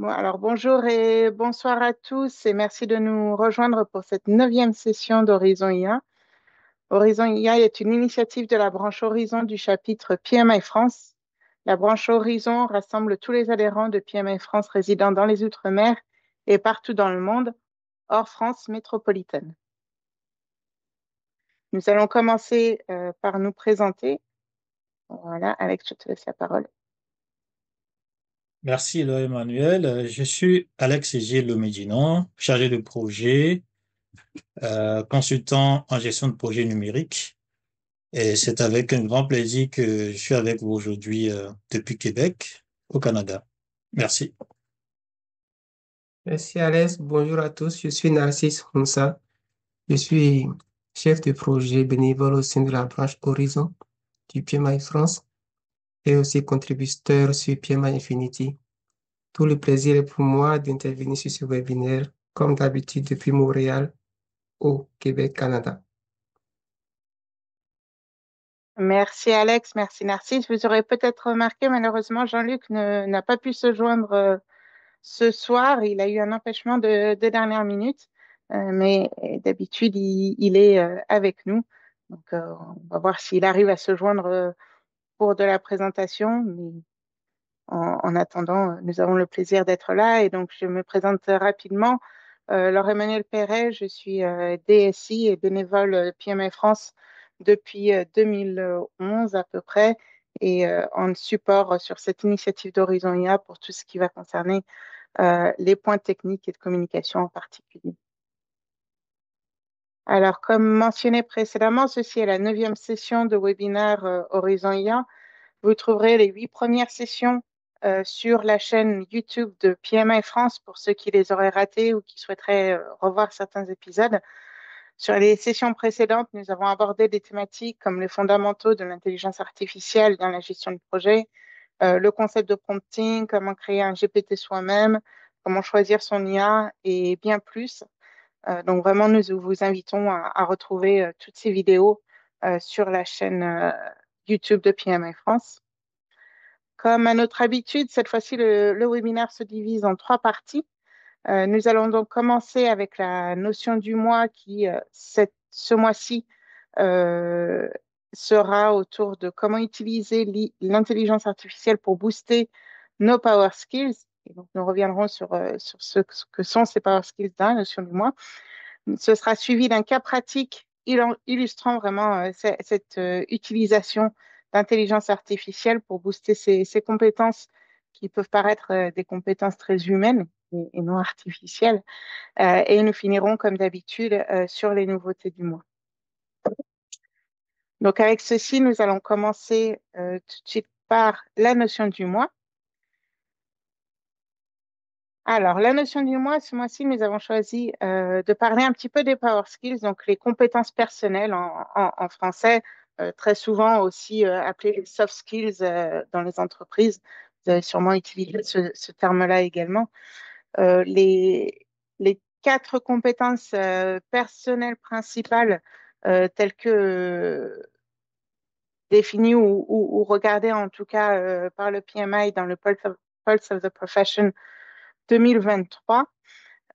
Bon, alors bonjour et bonsoir à tous et merci de nous rejoindre pour cette neuvième session d'Horizon IA. Horizon IA est une initiative de la branche Horizon du chapitre PMI France. La branche Horizon rassemble tous les adhérents de PMI France résidant dans les Outre-mer et partout dans le monde, hors France métropolitaine. Nous allons commencer par nous présenter. Voilà, Alex, je te laisse la parole. Merci, Laure Emmanuel. Je suis Alex Gilles Lomedinon, chargé de projet, consultant en gestion de projet numérique. Et c'est avec un grand plaisir que je suis avec vous aujourd'hui depuis Québec, au Canada. Merci. Merci Alex, bonjour à tous, je suis Narcisse Hunsa, je suis chef de projet bénévole au sein de la branche Horizon du PMI France et aussi contributeur sur PMI Infinity. Tout le plaisir est pour moi d'intervenir sur ce webinaire, comme d'habitude depuis Montréal, au Québec, Canada. Merci Alex, merci Narcisse. Vous aurez peut-être remarqué, malheureusement, Jean-Luc n'a pas pu se joindre ce soir. Il a eu un empêchement de dernière minute, mais d'habitude, il est avec nous. Donc, on va voir s'il arrive à se joindre pour de la présentation. Mais en attendant, nous avons le plaisir d'être là. Et donc, je me présente rapidement. Laure-Emmanuel Perret, je suis DSI et bénévole PMI France depuis 2011 à peu près et en support sur cette initiative d'Horizon IA pour tout ce qui va concerner les points techniques et de communication en particulier. Alors, comme mentionné précédemment, ceci est la neuvième session de webinaire Horizon IA. Vous trouverez les 8 premières sessions sur la chaîne YouTube de PMI France pour ceux qui les auraient ratées ou qui souhaiteraient revoir certains épisodes. Sur les sessions précédentes, nous avons abordé des thématiques comme les fondamentaux de l'intelligence artificielle dans la gestion de projet, le concept de prompting, comment créer un GPT soi-même, comment choisir son IA et bien plus. Donc vraiment, nous vous invitons à retrouver toutes ces vidéos sur la chaîne YouTube de PMI France. Comme à notre habitude, cette fois-ci, le webinaire se divise en 3 parties. Nous allons donc commencer avec la notion du mois qui, ce mois-ci, euh, sera autour de comment utiliser l'intelligence artificielle pour booster nos power skills. Et donc, nous reviendrons sur ce que sont ces power skills dans la notion du mois. Ce sera suivi d'un cas pratique illustrant vraiment cette utilisation d'intelligence artificielle pour booster ces compétences qui peuvent paraître des compétences très humaines et non artificielles. Et nous finirons, comme d'habitude, sur les nouveautés du mois. Donc, avec ceci, nous allons commencer tout de suite par la notion du mois. Alors, la notion du mois, ce mois-ci, nous avons choisi de parler un petit peu des power skills, donc les compétences personnelles en français, très souvent aussi appelées les soft skills dans les entreprises. Vous avez sûrement utilisé ce terme-là également. Les 4 compétences personnelles principales telles que définies ou regardées en tout cas par le PMI dans le Pulse of the Profession 2023,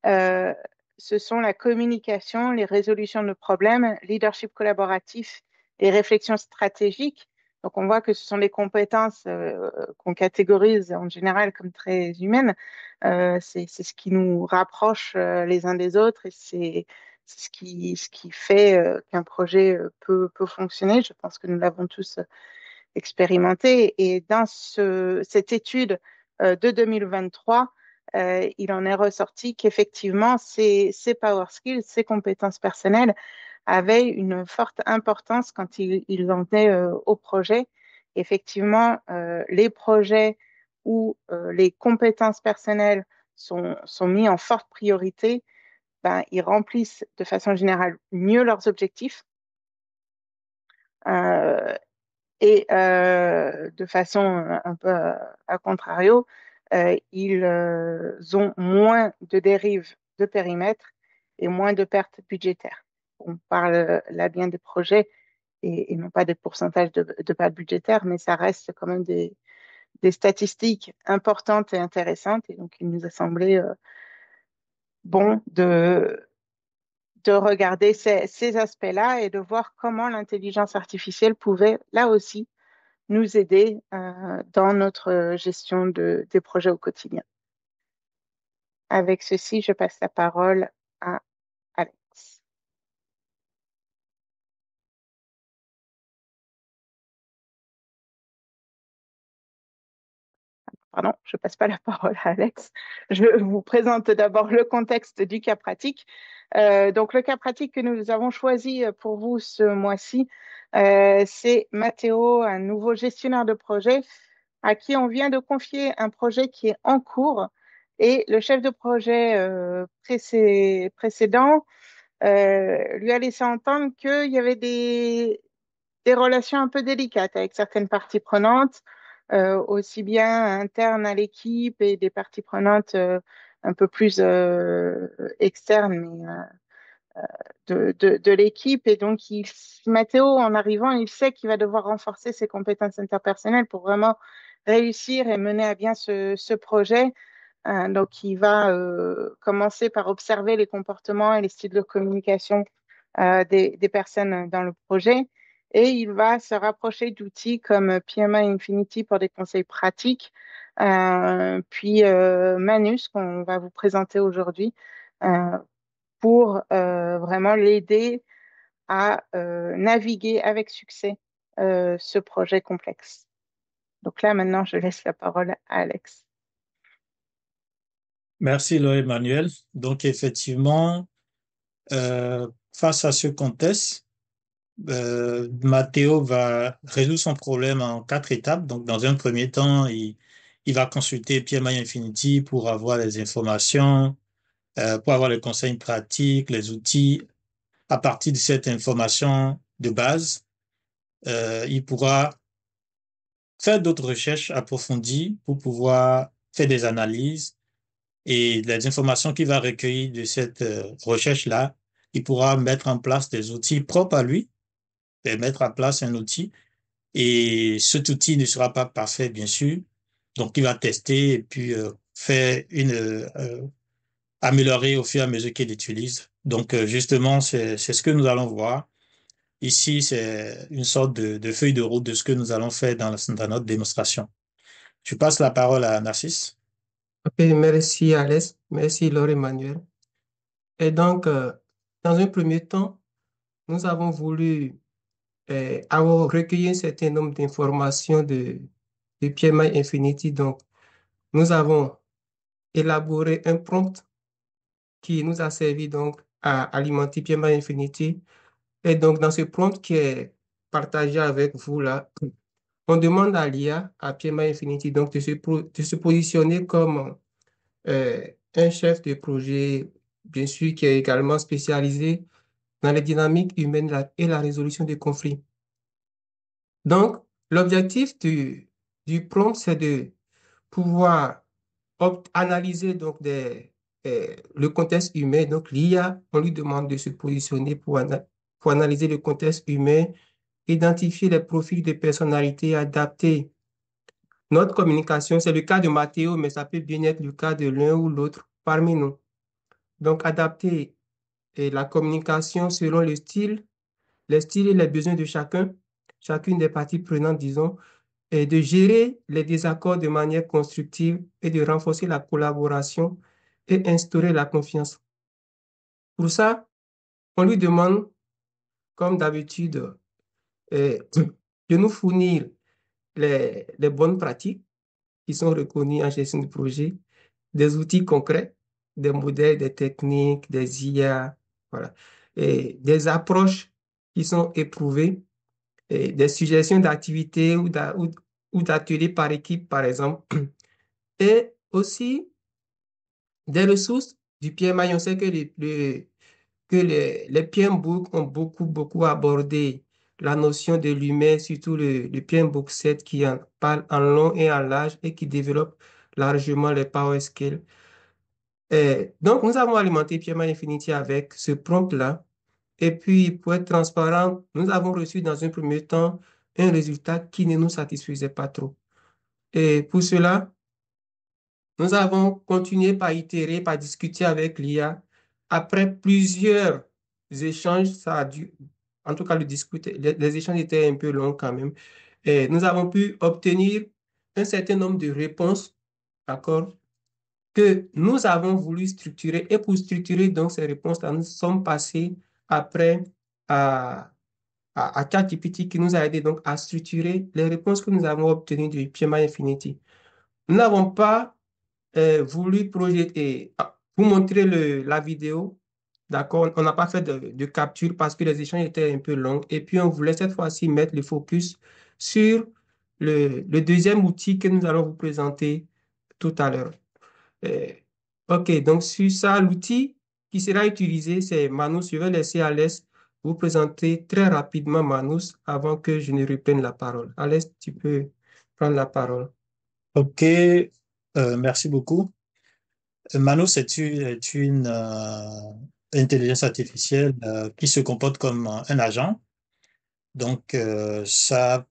euh, ce sont la communication, les résolutions de problèmes, leadership collaboratif et réflexion stratégique. Donc, on voit que ce sont des compétences qu'on catégorise en général comme très humaines. C'est ce qui nous rapproche les uns des autres et c'est ce qui fait qu'un projet peut fonctionner. Je pense que nous l'avons tous expérimenté. Et dans cette étude de 2023, il en est ressorti qu'effectivement, ces power skills, ces compétences personnelles avaient une forte importance quand ils en venaient au projet. Effectivement, les projets où les compétences personnelles sont mis en forte priorité, ben, ils remplissent de façon générale mieux leurs objectifs. Euh, et de façon un peu à contrario, ils ont moins de dérives de périmètre et moins de pertes budgétaires. On parle là bien des projets et non pas des pourcentages de pertes budgétaires, mais ça reste quand même des statistiques importantes et intéressantes. Et donc, il nous a semblé bon de regarder ces aspects-là et de voir comment l'intelligence artificielle pouvait, là aussi, nous aider dans notre gestion des projets au quotidien. Avec ceci, je passe la parole à Alex. Pardon, je ne passe pas la parole à Alex. Je vous présente d'abord le contexte du cas pratique. Donc, le cas pratique que nous avons choisi pour vous ce mois-ci, c'est Mathéo, un nouveau gestionnaire de projet à qui on vient de confier un projet qui est en cours. Et le chef de projet précédent lui a laissé entendre qu'il y avait des relations un peu délicates avec certaines parties prenantes, aussi bien internes à l'équipe et des parties prenantes un peu plus externes, mais de l'équipe. Et donc, Mathéo, en arrivant, il sait qu'il va devoir renforcer ses compétences interpersonnelles pour vraiment réussir et mener à bien ce projet. Donc, il va commencer par observer les comportements et les styles de communication des personnes dans le projet. Et il va se rapprocher d'outils comme PMI Infinity pour des conseils pratiques, puis Manus, qu'on va vous présenter aujourd'hui, euh, pour vraiment l'aider à naviguer avec succès ce projet complexe. Donc là, maintenant, je laisse la parole à Alex. Merci, Laure Emmanuel. Donc, effectivement, face à ce contexte, Mathéo va résoudre son problème en 4 étapes. Donc, dans un premier temps, il va consulter PMI Infinity pour avoir les informations, pour avoir les conseils pratiques, les outils. À partir de cette information de base, il pourra faire d'autres recherches approfondies pour pouvoir faire des analyses et les informations qu'il va recueillir de cette recherche-là, il pourra mettre en place des outils propres à lui et mettre en place un outil. Et cet outil ne sera pas parfait, bien sûr. Donc, il va tester et puis faire améliorer au fur et à mesure qu'il utilise. Donc, justement, c'est ce que nous allons voir. Ici, c'est une sorte de feuille de route de ce que nous allons faire dans notre démonstration. Je passe la parole à Narcisse. Ok, merci Alex, merci Laure Emmanuel. Et donc, dans un premier temps, nous avons voulu avoir recueilli un certain nombre d'informations de PMI Infinity. Donc, nous avons élaboré un prompt qui nous a servi donc à alimenter PMI Infinity. Et donc, dans ce prompt qui est partagé avec vous là, on demande à l'IA, à PMI Infinity, donc de se positionner comme un chef de projet, bien sûr, qui est également spécialisé dans les dynamiques humaines et la résolution des conflits. Donc, l'objectif du prompt, c'est de pouvoir analyser donc le contexte humain. Donc, l'IA, on lui demande de se positionner pour analyser le contexte humain, identifier les profils de personnalité, adapter notre communication. C'est le cas de Mathéo, mais ça peut bien être le cas de l'un ou l'autre parmi nous. Donc, adapter la communication selon les styles et les besoins de chacune des parties prenantes, disons, et de gérer les désaccords de manière constructive et de renforcer la collaboration et instaurer la confiance. Pour ça, on lui demande, comme d'habitude, de nous fournir les bonnes pratiques qui sont reconnues en gestion de projet, des outils concrets, des modèles, des techniques, des IA, voilà, et des approches qui sont éprouvées, et des suggestions d'activités ou d'ateliers par équipe, par exemple, et aussi des ressources du PMI. On sait que les PMBOK ont beaucoup abordé la notion de l'humain, surtout le PMBOK 7 qui en parle en long et en large et qui développe largement les power skills. Et donc, nous avons alimenté PMI Infinity avec ce prompt-là. Et puis, pour être transparent, nous avons reçu dans un premier temps un résultat qui ne nous satisfaisait pas trop. Et pour cela, nous avons continué par itérer, par discuter avec l'IA. Après plusieurs échanges, ça a dû, en tout cas, les échanges étaient un peu longs quand même. Et nous avons pu obtenir un certain nombre de réponses, d'accord, que nous avons voulu structurer. Et pour structurer donc ces réponses-là, nous sommes passés après à, à ChatGPT qui nous a aidé donc à structurer les réponses que nous avons obtenues du PMI Infinity. Nous n'avons pas voulu projeter, vous montrer la vidéo, d'accord? On n'a pas fait de capture parce que les échanges étaient un peu longs. Et puis, on voulait cette fois-ci mettre le focus sur le deuxième outil que nous allons vous présenter tout à l'heure. Euh, OK, donc sur ça, l'outil qui sera utilisé, c'est Manus. Je vais laisser Alès vous présenter très rapidement Manus avant que je ne reprenne la parole. Alès, tu peux prendre la parole. OK, merci beaucoup. Manus est une intelligence artificielle qui se comporte comme un agent. Donc, ça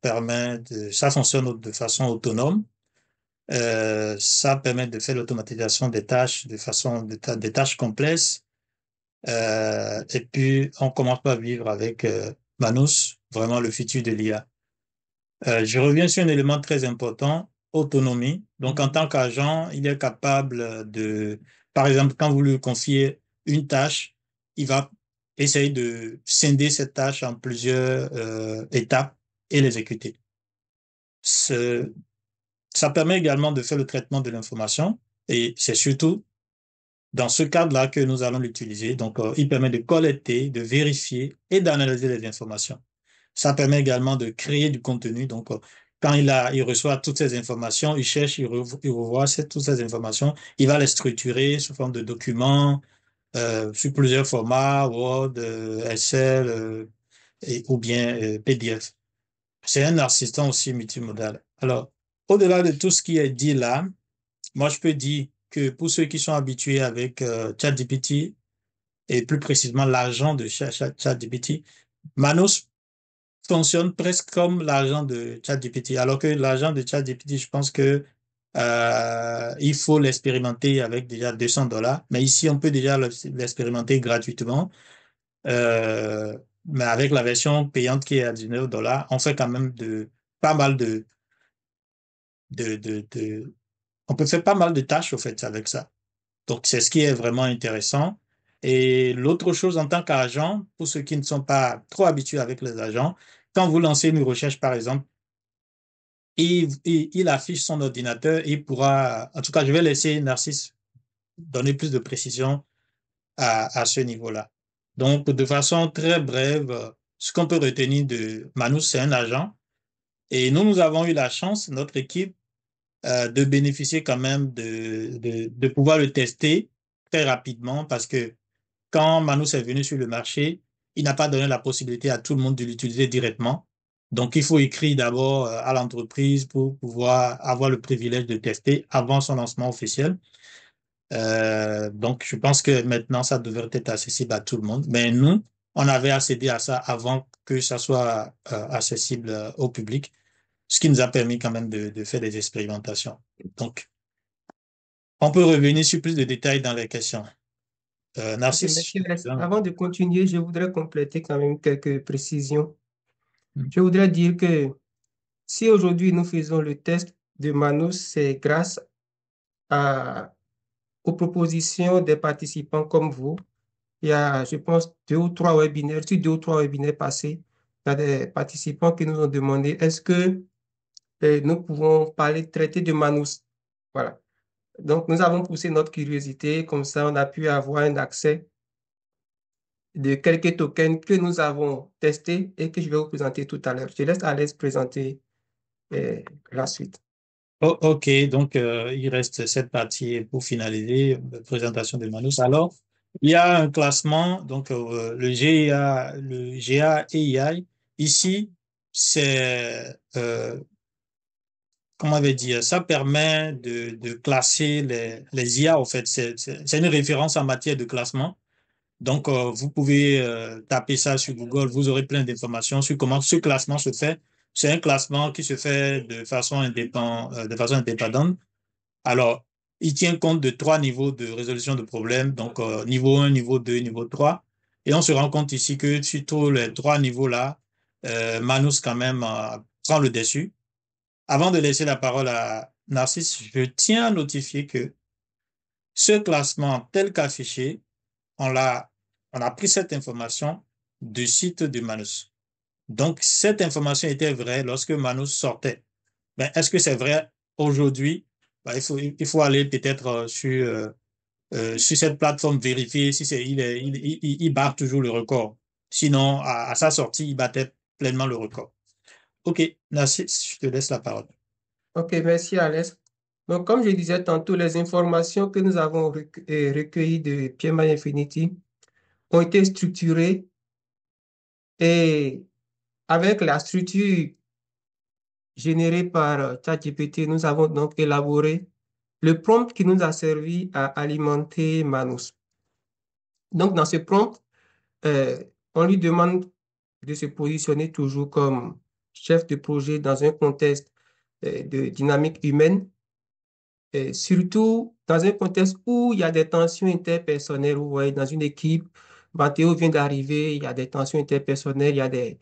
fonctionne de façon autonome. Ça permet de faire l'automatisation des tâches des tâches complexes. Et puis, on commence par vivre avec Manus, vraiment le futur de l'IA. Je reviens sur un élément très important, autonomie. Donc, en tant qu'agent, il est capable par exemple, quand vous lui confiez une tâche, il va essayer de scinder cette tâche en plusieurs étapes et l'exécuter. Ce- Ça permet également de faire le traitement de l'information et c'est surtout dans ce cadre-là que nous allons l'utiliser. Donc, il permet de collecter, de vérifier et d'analyser les informations. Ça permet également de créer du contenu. Donc, quand il reçoit toutes ces informations, il cherche, il revoit toutes ces informations, il va les structurer sous forme de documents, sur plusieurs formats, Word, Excel, ou bien PDF. C'est un assistant aussi multimodal. Alors, au-delà de tout ce qui est dit là, moi, je peux dire que pour ceux qui sont habitués avec ChatGPT, et plus précisément l'agent de ChatGPT, Manos fonctionne presque comme l'agent de ChatGPT. Alors que l'agent de ChatGPT, je pense que il faut l'expérimenter avec déjà $200. Mais ici, on peut déjà l'expérimenter gratuitement. Mais avec la version payante qui est à $19, on fait quand même pas mal de, on peut faire pas mal de tâches, au fait, avec ça. Donc, c'est ce qui est vraiment intéressant. Et l'autre chose, en tant qu'agent, pour ceux qui ne sont pas trop habitués avec les agents, quand vous lancez une recherche, par exemple, il affiche son ordinateur et il pourra, en tout cas, je vais laisser Narcisse donner plus de précision à ce niveau-là. Donc, de façon très brève, ce qu'on peut retenir de Manus, c'est un agent. Et nous avons eu la chance, notre équipe, de bénéficier quand même de pouvoir le tester très rapidement parce que quand Manus est venu sur le marché, il n'a pas donné la possibilité à tout le monde de l'utiliser directement. Donc, il faut écrire d'abord à l'entreprise pour pouvoir avoir le privilège de tester avant son lancement officiel. Donc, je pense que maintenant, ça devrait être accessible à tout le monde. Mais nous, on avait accédé à ça avant que ça soit accessible au public, ce qui nous a permis quand même de faire des expérimentations. Donc, on peut revenir sur plus de détails dans les questions. Ok, Narcisse, merci. Avant de continuer, je voudrais compléter quand même quelques précisions. Hmm. Je voudrais dire que si aujourd'hui nous faisons le test de Manus, c'est grâce aux propositions des participants comme vous. Il y a, je pense, sur 2 ou 3 webinaires passés, il y a des participants qui nous ont demandé est-ce que nous pouvons traiter de Manus. Voilà. Donc, nous avons poussé notre curiosité, comme ça, on a pu avoir un accès de quelques tokens que nous avons testés et que je vais vous présenter tout à l'heure. Je laisse Alex présenter euh, la suite. Ok, donc il reste cette partie pour finaliser la présentation de Manus. Alors, il y a un classement, donc le GA AI. Ici, c'est, comment on va dire, ça permet de classer les IA, en fait. C'est une référence en matière de classement. Donc, vous pouvez taper ça sur Google, vous aurez plein d'informations sur comment ce classement se fait C'est un classement qui se fait de façon indépendante. Alors, il tient compte de trois niveaux de résolution de problèmes, donc niveau 1, niveau 2, niveau 3. Et on se rend compte ici que sur tous les trois niveaux-là, Manus quand même prend le dessus. Avant de laisser la parole à Narcisse, je tiens à notifier que ce classement tel qu'affiché, on l'a, on a pris cette information du site de Manus. Donc, cette information était vraie lorsque Manus sortait. Mais est-ce que c'est vrai aujourd'hui? Ben, il faut aller peut-être sur cette plateforme vérifier si il bat toujours le record. Sinon, à sa sortie, il battait pleinement le record. OK, merci, je te laisse la parole. Ok, merci Alex. Donc, comme je disais tantôt, les informations que nous avons recueillies de PMI Infinity ont été structurées et avec la structure générée par ChatGPT, nous avons donc élaboré le prompt qui nous a servi à alimenter Manus. Donc, dans ce prompt, euh, on lui demande de se positionner toujours comme chef de projet dans un contexte de dynamique humaine, et surtout dans un contexte où il y a des tensions interpersonnelles. Vous voyez, dans une équipe, Matteo vient d'arriver, il y a des tensions interpersonnelles, il y a des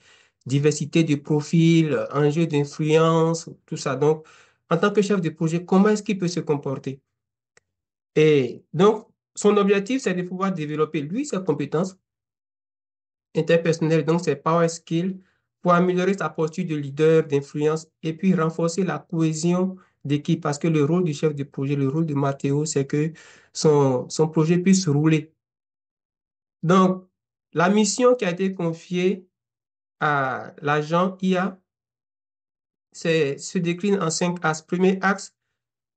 diversités de profils, enjeux d'influence, tout ça. Donc, en tant que chef de projet, comment est-ce qu'il peut se comporter? Et donc, son objectif, c'est de pouvoir développer, lui, ses compétences interpersonnelles, donc ses power skills, pour améliorer sa posture de leader, d'influence, et puis renforcer la cohésion d'équipe, parce que le rôle du chef de projet, le rôle de Matteo, c'est que son projet puisse rouler. Donc, la mission qui a été confiée à l'agent IA, se décline en 5 axes. Premier axe,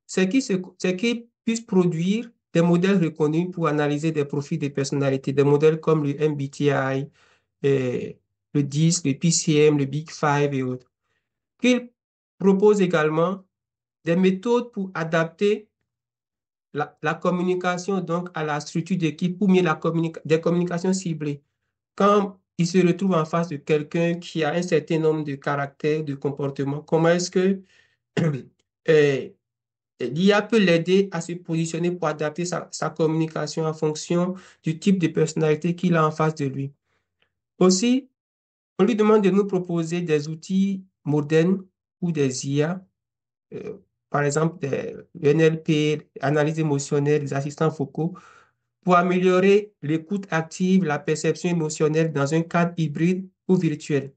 c'est qu'il puisse produire des modèles reconnus pour analyser des profils de personnalité, des modèles comme le MBTI, le 10, le PCM, le Big Five et autres. Qu'il propose également des méthodes pour adapter la communication donc à la structure d'équipe ou mieux des communications ciblées. Quand il se retrouve en face de quelqu'un qui a un certain nombre de caractères, de comportements, comment est-ce que euh, l'IA peut l'aider à se positionner pour adapter sa communication en fonction du type de personnalité qu'il a en face de lui. Aussi, on lui demande de nous proposer des outils modernes ou des IA, euh, par exemple le NLP, analyse émotionnelle, des assistants vocaux, pour améliorer l'écoute active, la perception émotionnelle dans un cadre hybride ou virtuel.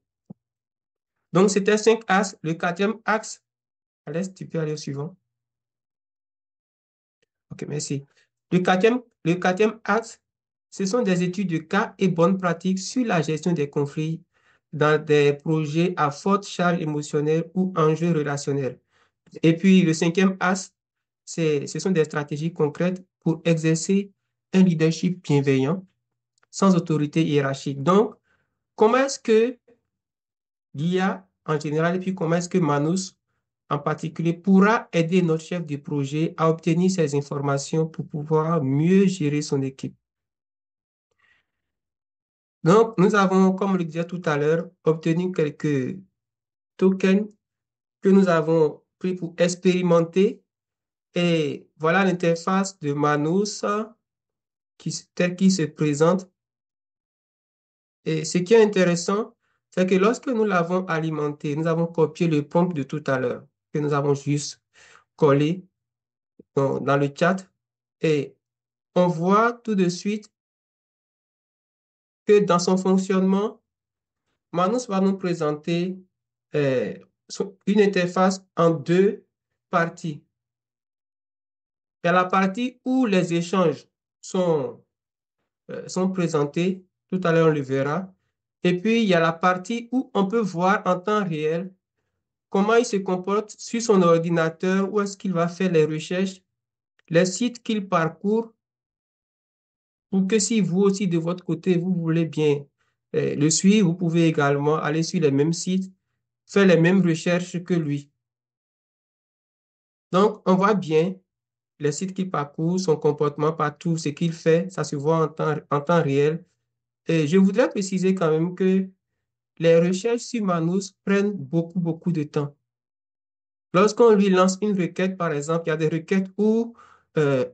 Donc, c'était 5 axes. Le quatrième axe, Alès, tu peux aller au suivant. OK, merci. Le quatrième axe, ce sont des études de cas et bonnes pratiques sur la gestion des conflits dans des projets à forte charge émotionnelle ou enjeux relationnels. Et puis, le cinquième axe, ce sont des stratégies concrètes pour exercer un leadership bienveillant, sans autorité hiérarchique. Donc, comment est-ce que l'IA en général et puis comment est-ce que Manus en particulier pourra aider notre chef de projet à obtenir ces informations pour pouvoir mieux gérer son équipe? Donc, nous avons, comme on le disait tout à l'heure, obtenu quelques tokens que nous avons pris pour expérimenter. Et voilà l'interface de Manus telle qu'il se présente. Et ce qui est intéressant, c'est que lorsque nous l'avons alimenté, nous avons copié le prompt de tout à l'heure, que nous avons juste collé dans le chat. Et on voit tout de suite que dans son fonctionnement, Manus va nous présenter euh, une interface en deux parties. Il y a la partie où les échanges sont présentés, tout à l'heure on le verra. Et puis, il y a la partie où on peut voir en temps réel comment il se comporte sur son ordinateur, où est-ce qu'il va faire les recherches, les sites qu'il parcourt, pour que si vous aussi de votre côté, vous voulez bien le suivre, vous pouvez également aller sur les mêmes sites, faire les mêmes recherches que lui. Donc, on voit bien les sites qu'il parcourt, son comportement partout, ce qu'il fait, ça se voit en temps réel. Et je voudrais préciser quand même que les recherches sur Manus prennent beaucoup de temps. Lorsqu'on lui lance une requête, par exemple, il y a des requêtes euh,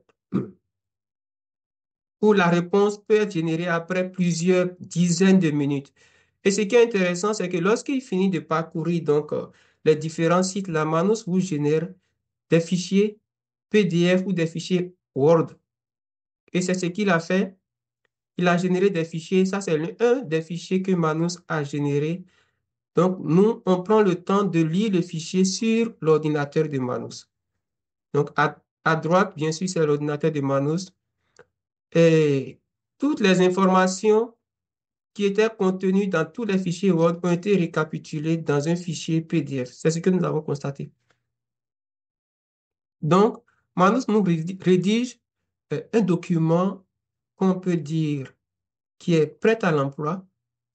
où la réponse peut être générée après plusieurs dizaines de minutes. Et ce qui est intéressant, c'est que lorsqu'il finit de parcourir les différents sites, la Manus vous génère des fichiers PDF ou des fichiers Word. Et c'est ce qu'il a fait. Il a généré des fichiers. Ça, c'est un des fichiers que Manus a généré. Donc, nous, on prend le temps de lire le fichier sur l'ordinateur de Manus. Donc, à droite, bien sûr, c'est l'ordinateur de Manus. Et toutes les informations qui étaient contenues dans tous les fichiers Word ont été récapitulées dans un fichier PDF. C'est ce que nous avons constaté. Donc, Manus nous rédige un document qu'on peut dire qui est prêt à l'emploi,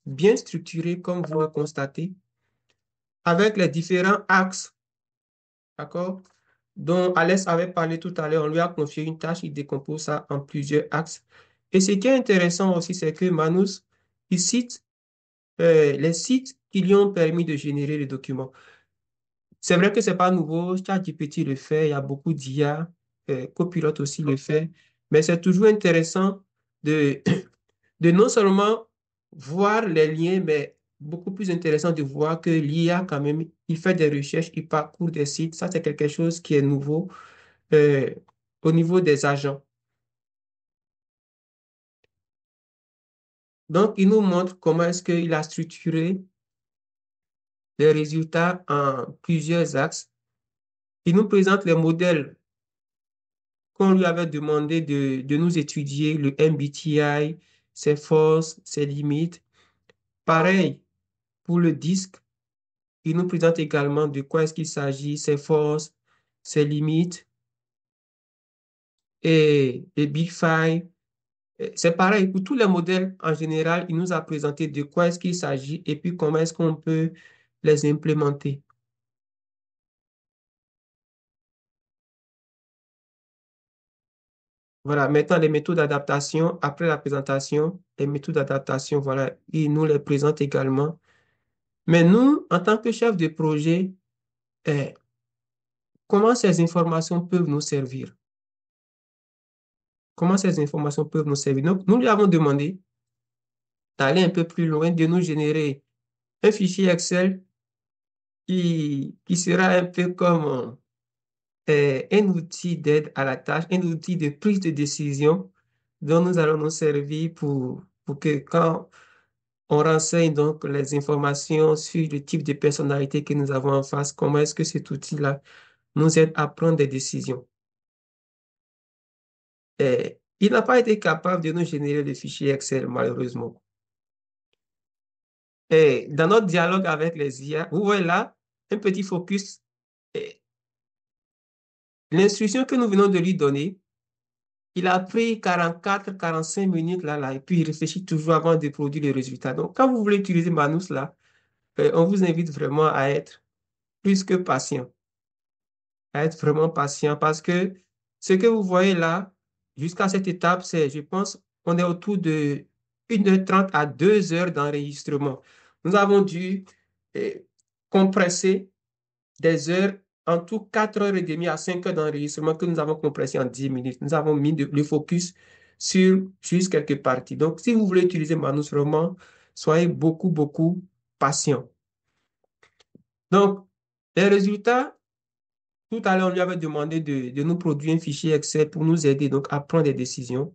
bien structuré, comme vous le constatez, avec les différents axes, d'accord, dont Alès avait parlé tout à l'heure. On lui a confié une tâche, il décompose ça en plusieurs axes. Et ce qui est intéressant aussi, c'est que Manus, il cite les sites qui lui ont permis de générer le document. C'est vrai que c'est pas nouveau, ChatGPT le fait, il y a beaucoup d'IA, Copilot aussi le fait, mais c'est toujours intéressant de, de non seulement voir les liens, mais beaucoup plus intéressant de voir que l'IA quand même, il fait des recherches, il parcourt des sites, ça c'est quelque chose qui est nouveau euh, au niveau des agents. Donc, il nous montre comment est-ce qu'il a structuré les résultats en plusieurs axes. Il nous présente les modèles qu'on lui avait demandé de nous étudier, le MBTI, ses forces, ses limites. Pareil pour le disque, il nous présente également de quoi est-ce qu'il s'agit, ses forces, ses limites et les Big Five. C'est pareil pour tous les modèles en général, il nous a présenté de quoi est-ce qu'il s'agit et puis comment est-ce qu'on peut les implémenter. Voilà, maintenant les méthodes d'adaptation, après la présentation, les méthodes d'adaptation, voilà, il nous les présente également. Mais nous, en tant que chef de projet, eh, comment ces informations peuvent nous servir? Comment ces informations peuvent nous servir? Donc, nous lui avons demandé d'aller un peu plus loin, de nous générer un fichier Excel qui sera un peu comme un outil d'aide à la tâche, un outil de prise de décision dont nous allons nous servir pour que quand on renseigne donc les informations sur le type de personnalité que nous avons en face, comment est-ce que cet outil-là nous aide à prendre des décisions. Il n'a pas été capable de nous générer le fichier Excel, malheureusement. Et dans notre dialogue avec les IA, vous voyez là, un petit focus. Et l'instruction que nous venons de lui donner, il a pris 44, 45 minutes là, et puis il réfléchit toujours avant de produire le résultat. Donc, quand vous voulez utiliser Manus là, on vous invite vraiment à être plus que patient, à être vraiment patient parce que ce que vous voyez là, jusqu'à cette étape, c'est, je pense, on est autour de 1h30 à 2 heures d'enregistrement. Nous avons dû eh, compresser des heures, en tout 4h30 à 5 heures d'enregistrement que nous avons compressé en 10 minutes. Nous avons mis le focus sur juste quelques parties. Donc, si vous voulez utiliser Manus vraiment, soyez beaucoup patient. Donc, les résultats, tout à l'heure, on lui avait demandé de nous produire un fichier Excel pour nous aider donc à prendre des décisions.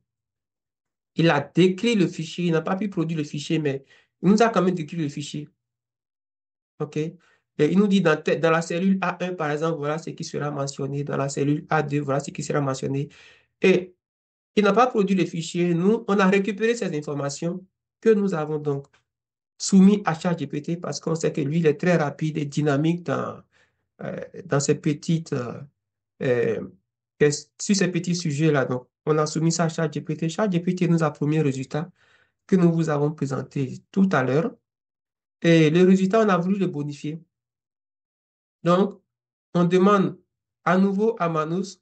Il a décrit le fichier, il n'a pas pu produire le fichier, mais il nous a quand même décrit le fichier. OK? Et il nous dit dans la cellule A1, par exemple, voilà ce qui sera mentionné. Dans la cellule A2, voilà ce qui sera mentionné. Et il n'a pas produit le fichier. Nous, on a récupéré ces informations que nous avons donc soumis à ChatGPT parce qu'on sait que lui, il est très rapide et dynamique dans ces petites, euh, sur ces petits sujets-là. Donc, on a soumis ça à ChatGPT. ChatGPT nous a promis un résultat que nous vous avons présenté tout à l'heure. Et le résultat, on a voulu le bonifier. Donc, on demande à nouveau à Manus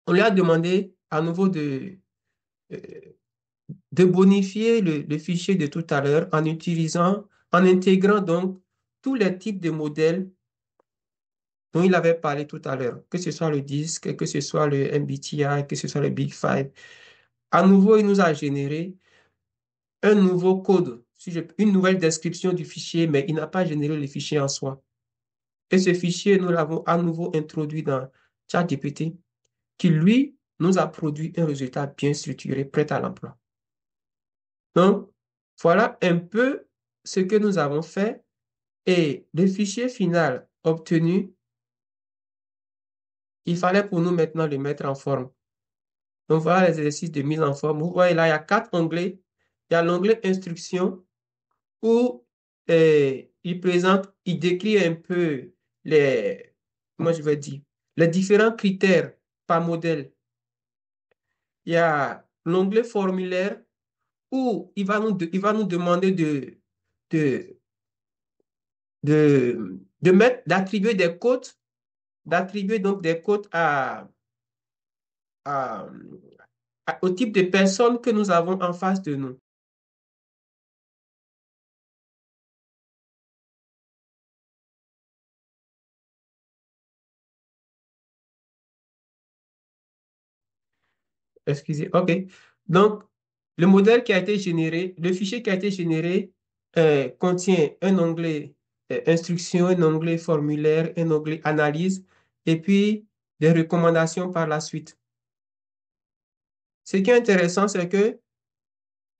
on lui a demandé à nouveau euh, de bonifier le fichier de tout à l'heure en intégrant donc tous les types de modèles dont il avait parlé tout à l'heure, que ce soit le disque, que ce soit le MBTI, que ce soit le Big Five. À nouveau, il nous a généré un nouveau code, une nouvelle description du fichier, mais il n'a pas généré le fichier en soi. Et ce fichier, nous l'avons à nouveau introduit dans ChatGPT, qui lui nous a produit un résultat bien structuré, prêt à l'emploi. Donc, voilà un peu ce que nous avons fait et le fichier final obtenu, il fallait pour nous maintenant le mettre en forme. Donc, voilà les exercices de mise en forme. Vous voyez là, il y a 4 onglets. Il y a l'onglet instruction où il décrit un peu comment je vais dire, les différents critères par modèle. Il y a l'onglet formulaire où il va nous demander de, d'attribuer des codes, d'attribuer donc des codes à- au type de personnes que nous avons en face de nous. Excusez, OK. Donc, le fichier qui a été généré contient un onglet instruction, un onglet formulaire, un onglet analyse et puis des recommandations par la suite. Ce qui est intéressant, c'est que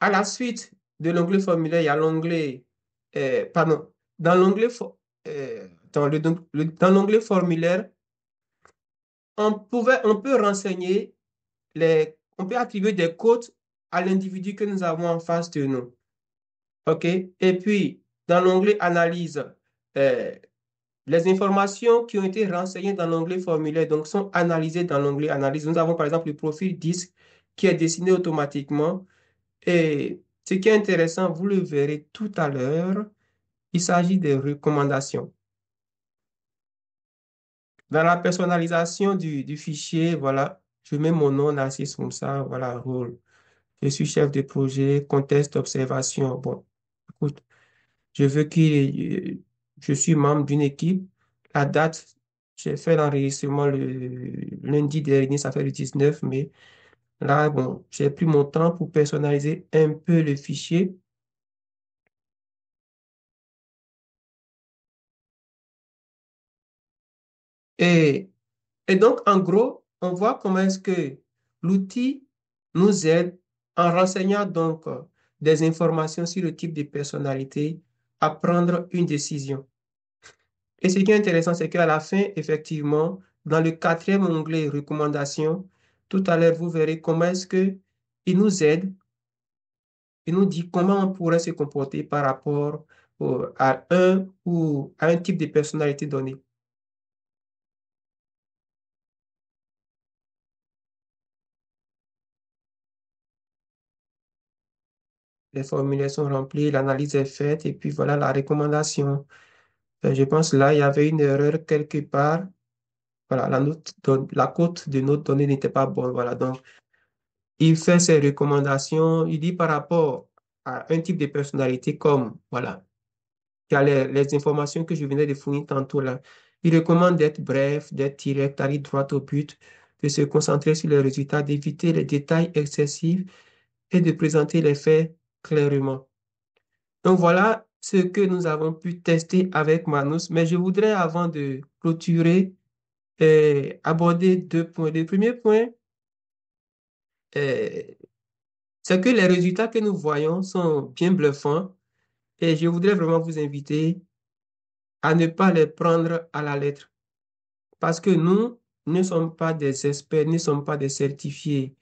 à la suite de l'onglet formulaire, il y a pardon, dans dans l'onglet formulaire, on peut renseigner on peut attribuer des codes à l'individu que nous avons en face de nous. OK? Et puis, dans l'onglet analyse, euh, les informations qui ont été renseignées dans l'onglet formulaire donc, sont analysées dans l'onglet analyse. Nous avons par exemple le profil disque qui est dessiné automatiquement. Et ce qui est intéressant, vous le verrez tout à l'heure, il s'agit des recommandations. Dans la personnalisation du fichier, voilà, je mets mon nom, Narcisse Moussa, voilà, rôle. Je suis chef de projet, contexte d'observation. Bon, écoute, je veux je suis membre d'une équipe. La date, j'ai fait l'enregistrement le lundi dernier, ça fait le 19 mai. Là, bon, j'ai pris mon temps pour personnaliser un peu le fichier. Et, et donc, en gros, on voit comment est-ce que l'outil nous aide en renseignant donc des informations sur le type de personnalité à prendre une décision. Et ce qui est intéressant, c'est qu'à la fin, effectivement, dans le quatrième onglet recommandations, tout à l'heure, vous verrez comment est-ce que il nous aide, il nous dit comment on pourrait se comporter par rapport à un ou à un type de personnalité donné. Les formulaires sont remplies, l'analyse est faite et puis voilà la recommandation. Je pense là, il y avait une erreur quelque part. Voilà, la cote de notre donnée n'était pas bonne. Voilà, donc il fait ses recommandations. Il dit par rapport à un type de personnalité comme, voilà, il y a les informations que je venais de fournir tantôt là. Il recommande d'être bref, d'être direct, d'aller droit au but, de se concentrer sur les résultats, d'éviter les détails excessifs et de présenter les faits clairement. Donc voilà ce que nous avons pu tester avec Manus. Mais je voudrais, avant de clôturer, aborder 2 points. Le premier point, euh, c'est que les résultats que nous voyons sont bien bluffants et je voudrais vraiment vous inviter à ne pas les prendre à la lettre parce que nous ne sommes pas des experts, ne sommes pas des certifiés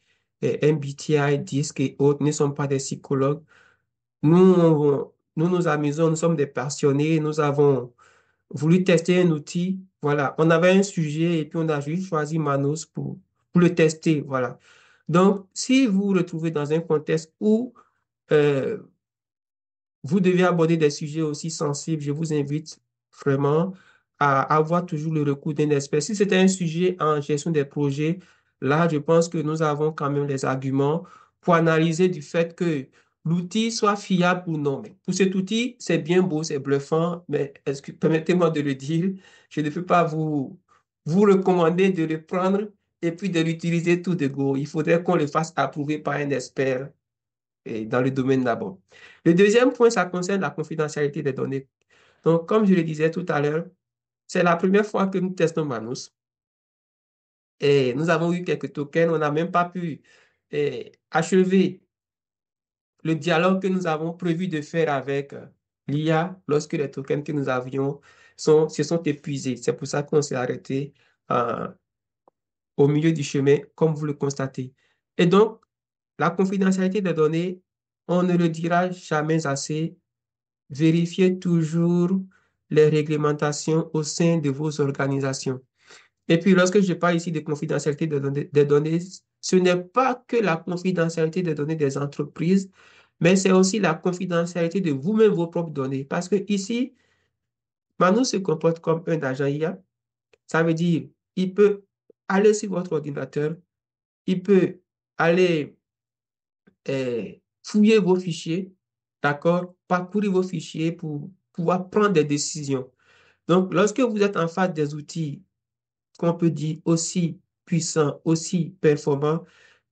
MBTI, DISC et autres, ne sommes pas des psychologues. Nous nous amusons, nous sommes des passionnés, nous avons voulu tester un outil. Voilà, on avait un sujet et puis on a juste choisi Manos pour le tester. Voilà. Donc, si vous vous retrouvez dans un contexte où euh, vous devez aborder des sujets aussi sensibles, je vous invite vraiment à avoir toujours le recours d'un expert. Si c'était un sujet en gestion des projets, là, je pense que nous avons quand même les arguments pour analyser du fait que l'outil soit fiable ou non. Mais pour cet outil, c'est bien beau, c'est bluffant, mais permettez-moi de le dire, je ne peux pas vous recommander de le prendre et puis de l'utiliser tout de go. Il faudrait qu'on le fasse approuver par un expert dans le domaine là-bas. Le deuxième point, ça concerne la confidentialité des données. Donc, comme je le disais tout à l'heure, c'est la première fois que nous testons Manus. Et nous avons eu quelques tokens, on n'a même pas pu achever le dialogue que nous avons prévu de faire avec l'IA lorsque les tokens que nous avions se sont épuisés. C'est pour ça qu'on s'est arrêté euh, au milieu du chemin, comme vous le constatez. Et donc, la confidentialité des données, on ne le dira jamais assez. Vérifiez toujours les réglementations au sein de vos organisations. Et puis, lorsque je parle ici de confidentialité des données, ce n'est pas que la confidentialité des données des entreprises, mais c'est aussi la confidentialité de vous-même, vos propres données. Parce que ici, Manu se comporte comme un agent IA. Ça veut dire, il peut aller sur votre ordinateur, il peut aller fouiller vos fichiers, d'accord, parcourir vos fichiers pour pouvoir prendre des décisions. Donc, lorsque vous êtes en face des outils qu'on peut dire aussi puissants, aussi performants,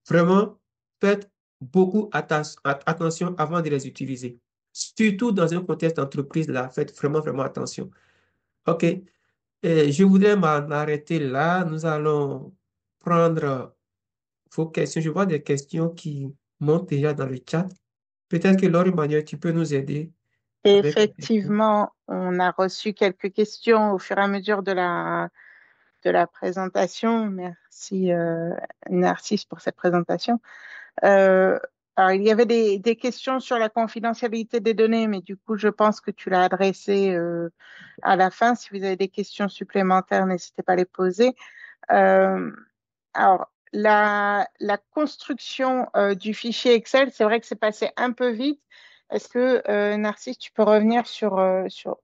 vraiment, faites beaucoup attention avant de les utiliser. Surtout dans un contexte d'entreprise, là, faites vraiment, vraiment attention. OK. Et je voudrais m'en arrêter là. Nous allons prendre vos questions. Je vois des questions qui montent déjà dans le chat. Peut-être que Laure Emmanuel, tu peux nous aider Et avec les questions. effectivement, on a reçu quelques questions au fur et à mesure de la présentation. Merci, Narcisse, pour cette présentation. Euh, alors, il y avait des questions sur la confidentialité des données, mais du coup, je pense que tu l'as adressé à la fin. Si vous avez des questions supplémentaires, n'hésitez pas à les poser. Euh, alors, la construction du fichier Excel, c'est vrai que c'est passé un peu vite. Est-ce que, Narcisse, tu peux revenir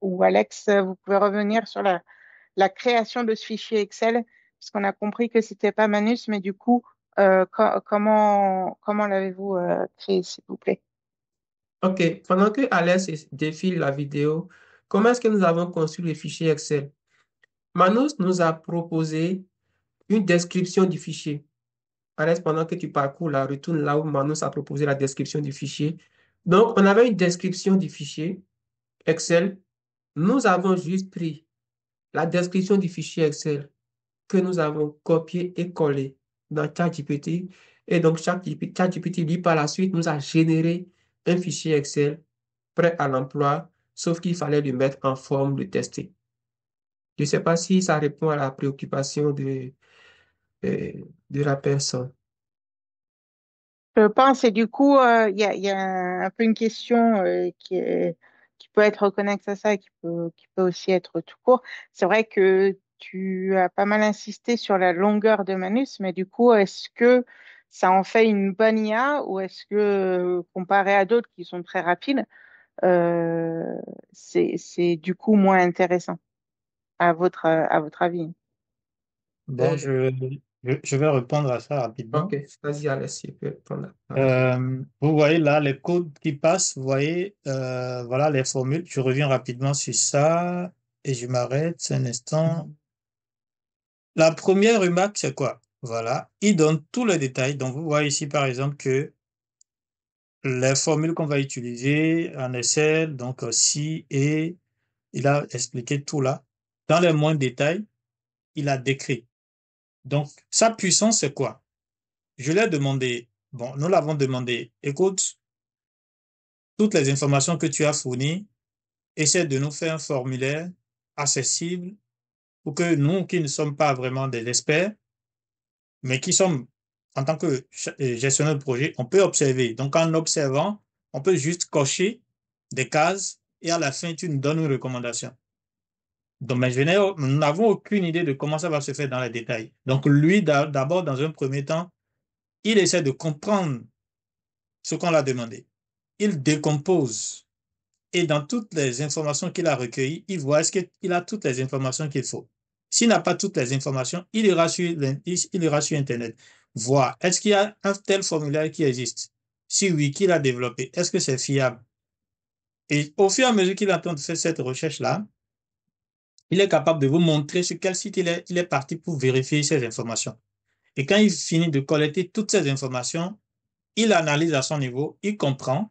ou Alex, vous pouvez revenir sur la création de ce fichier Excel, parce qu'on a compris que c'était pas Manus, mais du coup, comment l'avez-vous créé, s'il vous plaît? OK. Pendant que Alex défile la vidéo, comment est-ce que nous avons construit le fichier Excel? Manus nous a proposé une description du fichier. Alex, pendant que tu parcours là, retourne là où Manus a proposé la description du fichier. Donc, on avait une description du fichier Excel. Nous avons juste pris la description du fichier Excel que nous avons copié et collé dans ChatGPT. Et donc, ChatGPT, lui, par la suite, nous a généré un fichier Excel prêt à l'emploi, sauf qu'il fallait le mettre en forme de tester. Je ne sais pas si ça répond à la préoccupation euh, de la personne. Je pense, et du coup, il y a un peu une question qui peut être connexe à ça et qui peut aussi être tout court. C'est vrai que tu as pas mal insisté sur la longueur de Manus, mais du coup, est-ce que ça en fait une bonne IA ou est-ce que, comparé à d'autres qui sont très rapides, c'est du coup moins intéressant à votre avis? Bon, Euh, je vais répondre à ça rapidement. ok, vas-y, Alès, tu peux prendre la parole. Vous voyez là les codes qui passent, vous voyez, voilà les formules. Je reviens rapidement sur ça et je m'arrête un instant. La première remarque, c'est quoi? Voilà, il donne tous les détails. Donc, vous voyez ici, par exemple, que les formules qu'on va utiliser en Excel, donc si et il a expliqué tout là. Dans les moindres détails, il a décrit. Donc, sa puissance, c'est quoi? Je lui ai demandé, bon, nous l'avons demandé, écoute, toutes les informations que tu as fournies, essaie de nous faire un formulaire accessible pour que nous, qui ne sommes pas vraiment des experts, mais qui sommes, en tant que gestionnaire de projet, on peut observer. Donc, en observant, on peut juste cocher des cases et à la fin, tu nous donnes une recommandation. Donc, mais nous n'avons aucune idée de comment ça va se faire dans les détails. Donc, lui, d'abord, dans un premier temps, il essaie de comprendre ce qu'on l'a demandé. Il décompose et dans toutes les informations qu'il a recueillies, il voit est-ce qu'il a toutes les informations qu'il faut. S'il n'a pas toutes les informations, il ira sur Internet, voir est-ce qu'il y a un tel formulaire qui existe. Si oui, qui l'a développé? Est-ce que c'est fiable? Et au fur et à mesure qu'il est en train de faire cette recherche-là, il est capable de vous montrer sur quel site il est parti pour vérifier ces informations. Et quand il finit de collecter toutes ces informations, il analyse à son niveau, il comprend,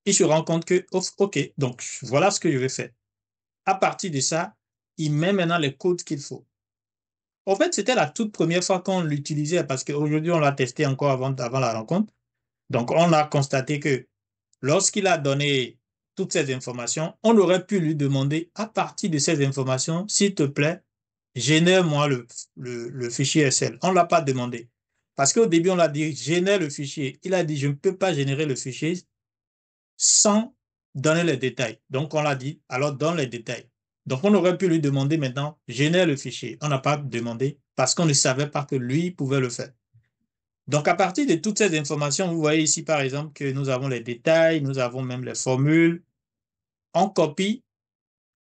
il se rend compte que, OK, donc voilà ce que je vais faire. À partir de ça, il met maintenant les codes qu'il faut. En fait, c'était la toute première fois qu'on l'utilisait parce qu'aujourd'hui, on l'a testé encore avant la rencontre. Donc, on a constaté que lorsqu'il a donné toutes ces informations, on aurait pu lui demander à partir de ces informations, s'il te plaît, génère-moi le fichier Excel. On ne l'a pas demandé. Parce qu'au début, on l'a dit, génère le fichier. Il a dit, je ne peux pas générer le fichier sans donner les détails. Donc, on l'a dit, alors donne les détails. Donc, on aurait pu lui demander maintenant, génère le fichier. On n'a pas demandé parce qu'on ne savait pas que lui pouvait le faire. Donc, à partir de toutes ces informations, vous voyez ici, par exemple, que nous avons les détails, nous avons même les formules. On copie,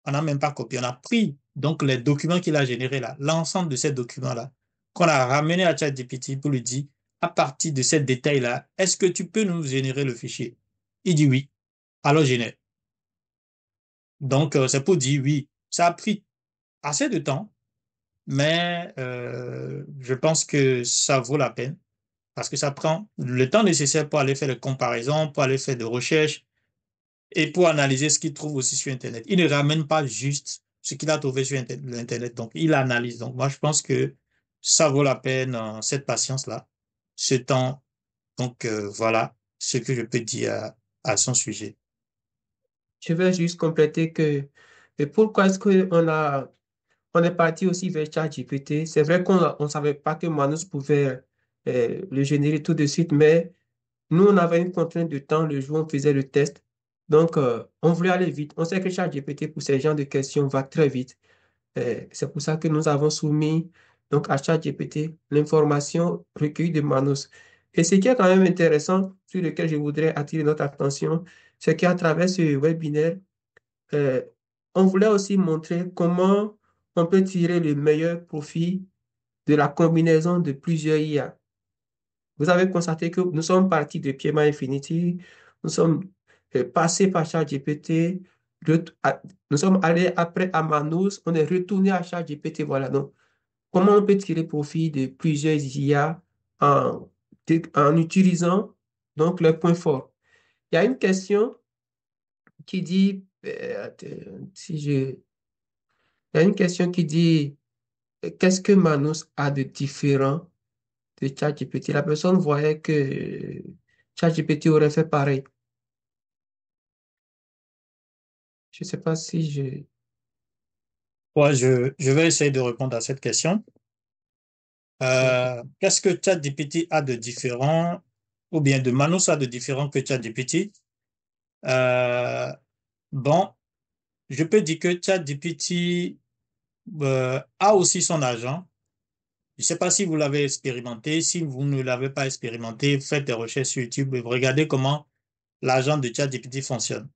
on n'a même pas copié, on a pris donc les documents qu'il a générés là, l'ensemble de ces documents-là, qu'on a ramené à ChatGPT pour lui dire, à partir de ces détails-là, est-ce que tu peux nous générer le fichier? Il dit oui. Alors, génère. Donc, c'est pour dire oui. Ça a pris assez de temps, mais je pense que ça vaut la peine parce que ça prend le temps nécessaire pour aller faire des comparaisons, pour aller faire des recherches et pour analyser ce qu'il trouve aussi sur Internet. Il ne ramène pas juste ce qu'il a trouvé sur Internet, donc il analyse. Donc, moi, je pense que ça vaut la peine, cette patience-là, ce temps. Donc, voilà ce que je peux dire à son sujet. Je vais juste compléter que et pourquoi est-ce on est parti aussi vers ChatGPT. C'est vrai qu'on ne savait pas que Manus pouvait le générer tout de suite, mais nous, on avait une contrainte de temps le jour où on faisait le test. Donc, on voulait aller vite. On sait que ChatGPT, pour ces genres de questions, va très vite. C'est pour ça que nous avons soumis donc, à ChatGPT l'information recueillie de Manus. Et ce qui est quand même intéressant, sur lequel je voudrais attirer notre attention, c'est qu'à travers ce webinaire, euh, on voulait aussi montrer comment on peut tirer le meilleur profit de la combinaison de plusieurs IA. Vous avez constaté que nous sommes partis de PMA Infinity, nous sommes passés par ChatGPT, nous sommes allés après à Manus, on est retourné à ChatGPT. Voilà. Donc, comment on peut tirer profit de plusieurs IA en utilisant donc leurs points forts? Il y a une question qui dit, attends, si je, il y a une question qui dit, qu'est-ce que Manus a de différent de ChatGPT? La personne voyait que ChatGPT aurait fait pareil. Je ne sais pas si je... Ouais, je vais essayer de répondre à cette question. Ok. Qu'est-ce que ChatGPT a de différent, ou bien de Manus a de différent que ChatGPT? Euh, bon, je peux dire que ChatGPT a aussi son agent. Je ne sais pas si vous l'avez expérimenté. Si vous ne l'avez pas expérimenté, faites des recherches sur YouTube et regardez comment l'agent de ChatGPT fonctionne.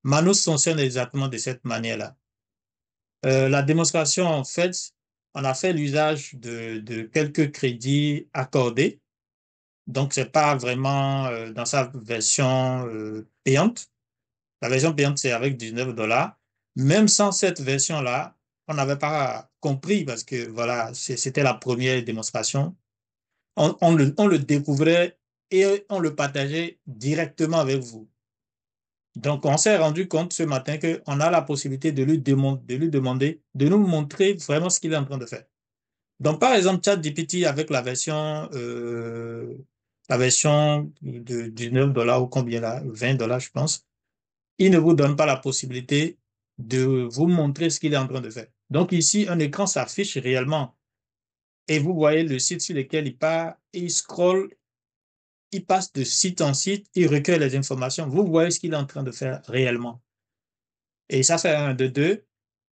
Manus fonctionne exactement de cette manière-là. La démonstration, en fait, on a fait l'usage de quelques crédits accordés. Donc, c'est pas vraiment dans sa version payante. La version payante, c'est avec 19 dollars. Même sans cette version-là, on n'avait pas compris parce que voilà, c'était la première démonstration. On le découvrait et on le partageait directement avec vous. Donc, on s'est rendu compte ce matin qu'on a la possibilité de lui demander de nous montrer vraiment ce qu'il est en train de faire. Donc, par exemple, ChatGPT avec la version de 19 dollars ou combien là, 20 dollars, je pense, il ne vous donne pas la possibilité de vous montrer ce qu'il est en train de faire. Donc, ici, un écran s'affiche réellement et vous voyez le site sur lequel il part, et il scrolle, il passe de site en site, il recueille les informations. Vous voyez ce qu'il est en train de faire réellement. Et ça fait un de deux.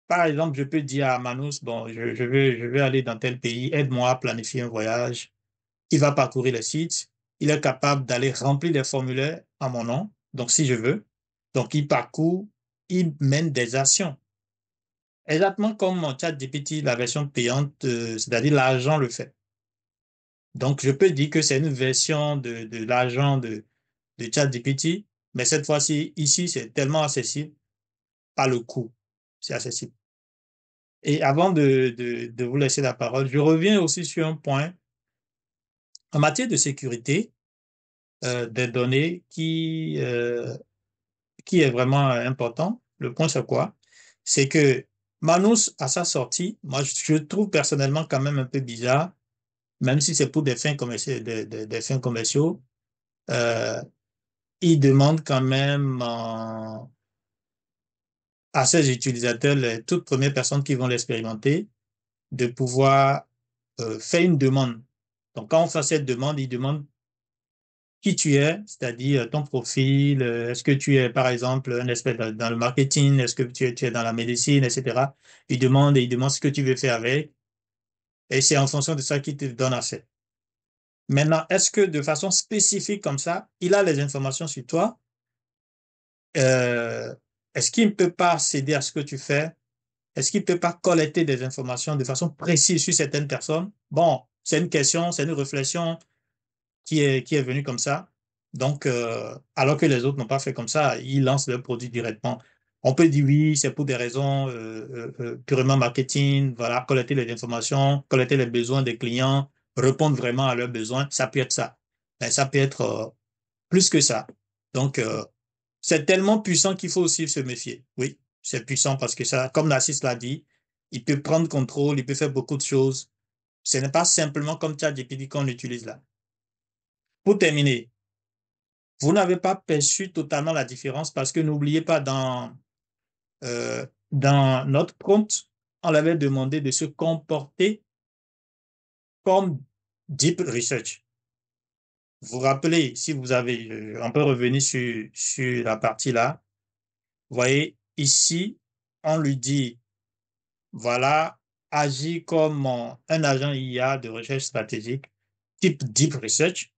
Par exemple, je peux dire à Manus, bon, je vais aller dans tel pays, aide-moi à planifier un voyage. Il va parcourir les sites. Il est capable d'aller remplir les formulaires à mon nom, donc si je veux. Donc, il parcourt, il mène des actions. Exactement comme mon ChatGPT, la version payante, c'est-à-dire l'agent le fait. Donc, je peux dire que c'est une version de l'agent de ChatGPT, mais cette fois-ci, ici, c'est tellement accessible par le coût. C'est accessible. Et avant de vous laisser la parole, je reviens aussi sur un point en matière de sécurité des données qui est vraiment important. Le point, c'est quoi? C'est que Manus, à sa sortie, moi, je trouve personnellement quand même un peu bizarre, même si c'est pour des fins commerciaux, des fins commerciaux, euh, il demande quand même à ses utilisateurs, les toutes premières personnes qui vont l'expérimenter, de pouvoir faire une demande. Donc, quand on fait cette demande, il demande qui tu es, c'est-à-dire ton profil, est-ce que tu es, par exemple, un expert dans le marketing, est-ce que tu es dans la médecine, etc. Il demande ce que tu veux faire avec, et c'est en fonction de ça qu'il te donne accès. Maintenant, est-ce que de façon spécifique comme ça, il a les informations sur toi? Euh, Est-ce qu'il ne peut pas accéder à ce que tu fais? Est-ce qu'il ne peut pas collecter des informations de façon précise sur certaines personnes? Bon, c'est une question, c'est une réflexion qui est venu comme ça. Donc, alors que les autres n'ont pas fait comme ça, ils lancent leur produit directement. On peut dire oui, c'est pour des raisons purement marketing, voilà, collecter les informations, collecter les besoins des clients, répondre vraiment à leurs besoins, ça peut être ça. Mais ça peut être plus que ça. Donc, c'est tellement puissant qu'il faut aussi se méfier. Oui, c'est puissant parce que ça, comme Narcisse l'a dit, il peut prendre contrôle, il peut faire beaucoup de choses. Ce n'est pas simplement comme ChatGPT qu'on utilise là. Pour terminer, vous n'avez pas perçu totalement la différence parce que n'oubliez pas, dans notre prompt, on l'avait demandé de se comporter comme Deep Research. Vous vous rappelez, si vous avez, on peut revenir sur la partie là. Vous voyez, ici, on lui dit, voilà, agis comme un agent IA de recherche stratégique, type Deep Research.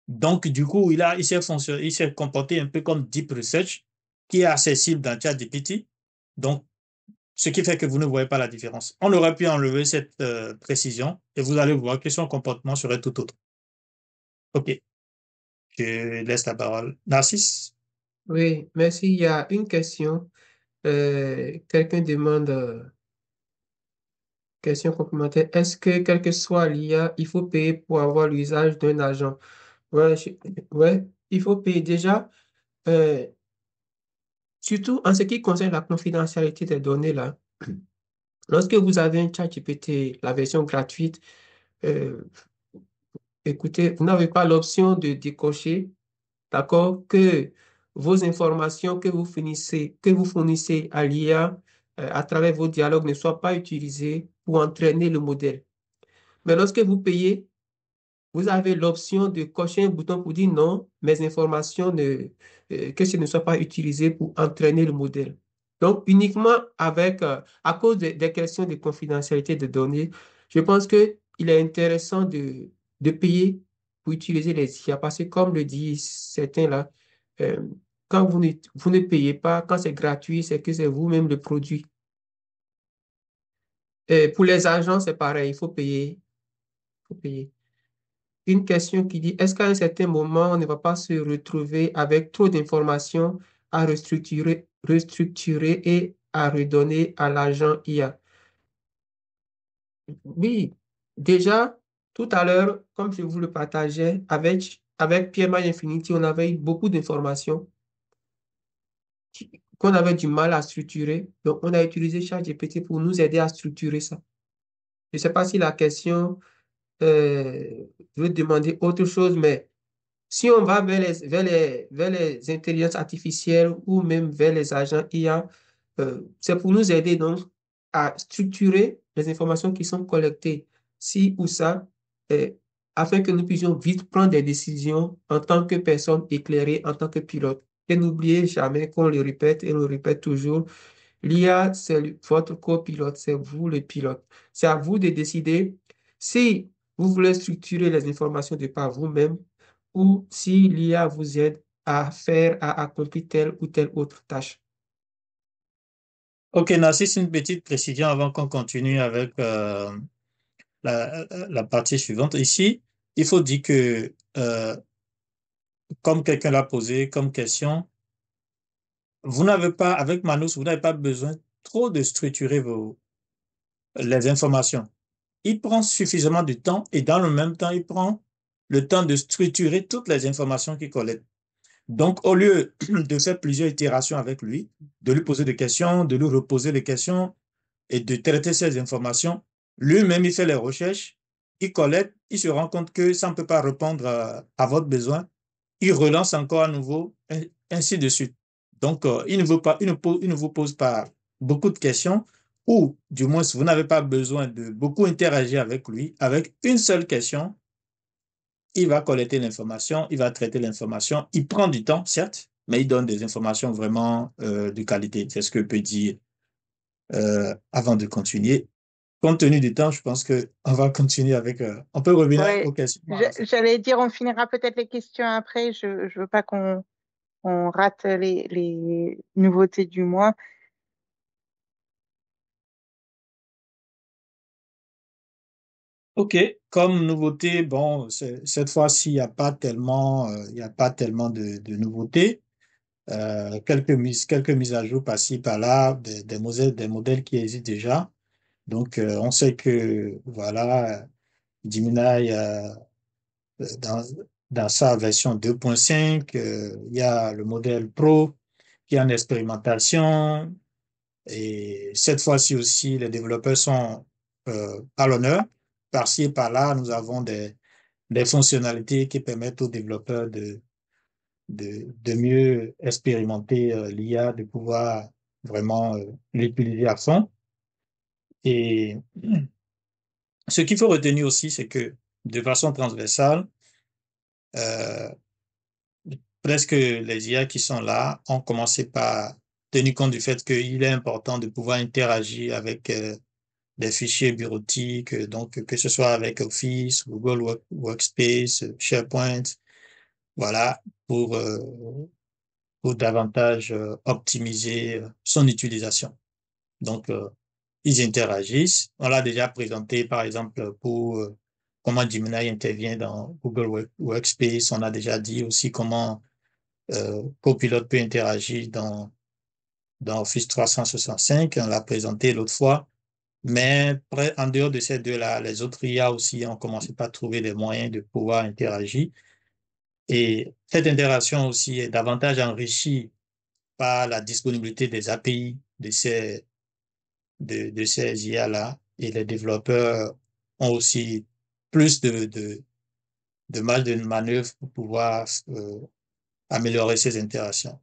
Donc, du coup, il s'est comporté un peu comme Deep Research, qui est accessible dans ChatGPT. Donc, ce qui fait que vous ne voyez pas la différence. On aurait pu enlever cette précision et vous allez voir que son comportement serait tout autre. OK, je laisse la parole. Narcisse? Oui, merci. Il y a une question. Quelqu'un demande, question complémentaire. Est-ce que, quel que soit l'IA, il faut payer pour avoir l'usage d'un agent? Ouais, ouais, il faut payer déjà. euh, Surtout en ce qui concerne la confidentialité des données, là. Lorsque vous avez un chat GPT, la version gratuite, euh, écoutez, vous n'avez pas l'option de décocher, d'accord, que vos informations que vous fournissez à l'IA à travers vos dialogues ne soient pas utilisées pour entraîner le modèle. Mais lorsque vous payez, vous avez l'option de cocher un bouton pour dire non, mes informations que ce ne soit pas utilisé pour entraîner le modèle. Donc, uniquement à cause des questions de confidentialité de données, je pense qu'il est intéressant de payer pour utiliser les IA parce que, comme le disent certains là, euh, quand vous ne payez pas, quand c'est gratuit, c'est que c'est vous-même le produit. Et pour les agents, c'est pareil, il faut payer. Il faut payer. Une question qui dit, est-ce qu'à un certain moment, on ne va pas se retrouver avec trop d'informations à restructurer et à redonner à l'agent IA? Oui, déjà, tout à l'heure, comme je vous le partageais, avec PMI Infinity, on avait eu beaucoup d'informations qu'on avait du mal à structurer. Donc, on a utilisé ChatGPT pour nous aider à structurer ça. Je ne sais pas si la question veut demander autre chose, mais si on va vers les intelligences artificielles ou même vers les agents IA, c'est pour nous aider donc à structurer les informations qui sont collectées ci ou ça, euh, afin que nous puissions vite prendre des décisions en tant que personne éclairée, en tant que pilote. Et n'oubliez jamais qu'on le répète et on le répète toujours, l'IA, c'est votre copilote, c'est vous le pilote. C'est à vous de décider si vous voulez structurer les informations de par vous-même ou si l'IA vous aide à accomplir telle ou telle autre tâche. OK, Narcisse, une petite précision avant qu'on continue avec la partie suivante. Ici, il faut dire que comme quelqu'un l'a posé comme question, avec Manus, vous n'avez pas besoin trop de structurer les informations. Il prend suffisamment de temps et dans le même temps, il prend le temps de structurer toutes les informations qu'il collecte. Donc, au lieu de faire plusieurs itérations avec lui, de lui poser des questions, de lui reposer des questions et de traiter ces informations, lui-même, il fait les recherches, il collecte, il se rend compte que ça ne peut pas répondre à votre besoin, il relance encore à nouveau, ainsi de suite. Donc, il ne veut pas, il ne vous pose pas beaucoup de questions, ou du moins, vous n'avez pas besoin de beaucoup interagir avec lui. Avec une seule question, il va collecter l'information, il va traiter l'information. Il prend du temps, certes, mais il donne des informations vraiment de qualité. C'est ce que je peux dire avant de continuer. Compte tenu du temps, je pense que on va continuer avec. On peut revenir Oui, aux questions à la fin. j'allais dire, on finira peut-être les questions après. Je ne veux pas qu'on rate les nouveautés du mois. OK. Comme nouveauté, bon, cette fois-ci, il y a pas tellement de nouveautés. Quelques mises à jour par-ci, par-là, des modèles qui existent déjà. Donc, on sait que, voilà, Gemini, dans, dans sa version 2.5, il y a le modèle Pro qui est en expérimentation. Et cette fois-ci aussi, les développeurs sont à l'honneur. Par-ci et par-là, nous avons des fonctionnalités qui permettent aux développeurs de mieux expérimenter l'IA, de pouvoir vraiment l'utiliser à fond. Et ce qu'il faut retenir aussi, c'est que de façon transversale, euh, presque les IA qui sont là ont commencé par tenir compte du fait qu'il est important de pouvoir interagir avec des fichiers bureautiques, donc que ce soit avec Office, Workspace, SharePoint, voilà, pour, euh, pour davantage optimiser son utilisation. Donc, ils interagissent. On l'a déjà présenté, par exemple, pour comment Gemini intervient dans Workspace. On a déjà dit aussi comment Copilot peut interagir dans Office 365. On l'a présenté l'autre fois. Mais en dehors de ces deux-là, les autres IA aussi ont commencé par trouver des moyens de pouvoir interagir. Et cette interaction aussi est davantage enrichie par la disponibilité des API de ces IA-là. Et les développeurs ont aussi plus de marge de manœuvre pour pouvoir améliorer ces interactions.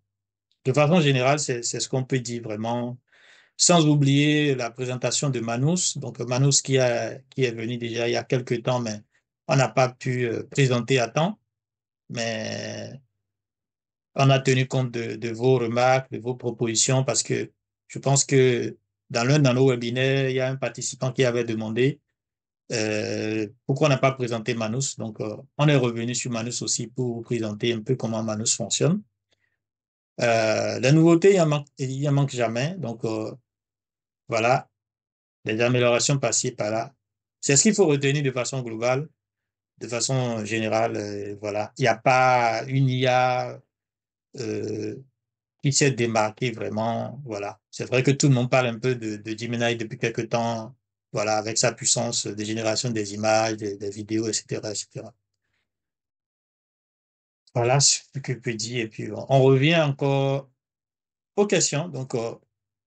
De façon générale, c'est ce qu'on peut dire vraiment, sans oublier la présentation de Manus. Donc, Manus qui est venu déjà il y a quelques temps, mais on n'a pas pu présenter à temps. Mais on a tenu compte de vos remarques, de vos propositions, parce que je pense que dans l'un de nos webinaires, il y a un participant qui avait demandé pourquoi on n'a pas présenté Manus. Donc, on est revenu sur Manus aussi pour vous présenter un peu comment Manus fonctionne. La nouveauté, il en manque jamais. Donc, voilà, des améliorations par-ci, par-là. C'est ce qu'il faut retenir de façon globale, de façon générale. Voilà, il n'y a pas une IA euh, qui s'est démarquée vraiment. Voilà, c'est vrai que tout le monde parle un peu de Gemini depuis quelque temps. Voilà, avec sa puissance de génération des images, des vidéos, etc., etc. Voilà ce que je peux dire. Et puis, on revient encore aux questions. Donc, vous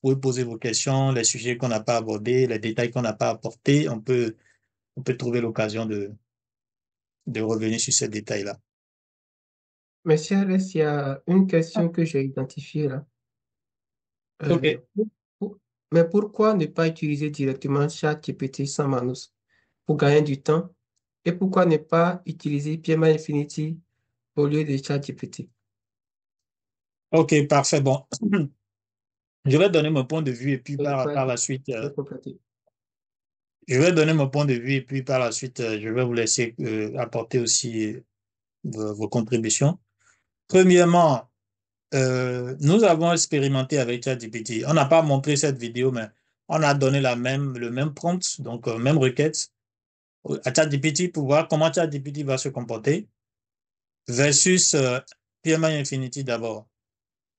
pouvez poser vos questions, les sujets qu'on n'a pas abordés, les détails qu'on n'a pas apportés. On peut trouver l'occasion de revenir sur ces détails-là. Monsieur Alès, il y a une question que j'ai identifiée là. Euh, OK. pour- mais pourquoi ne pas utiliser directement ChatGPT sans Manus pour gagner du temps? Et pourquoi ne pas utiliser PMA Infinity au lieu de ChatGPT? OK, parfait. Bon, je vais donner mon point de vue et puis par la suite, Je vais compléter. je vais donner mon point de vue et puis par la suite, je vais vous laisser apporter aussi vos contributions. Premièrement, nous avons expérimenté avec ChatGPT. On n'a pas montré cette vidéo, mais on a donné le même prompt, donc même requête à ChatGPT pour voir comment ChatGPT va se comporter. versus PMI Infinity d'abord.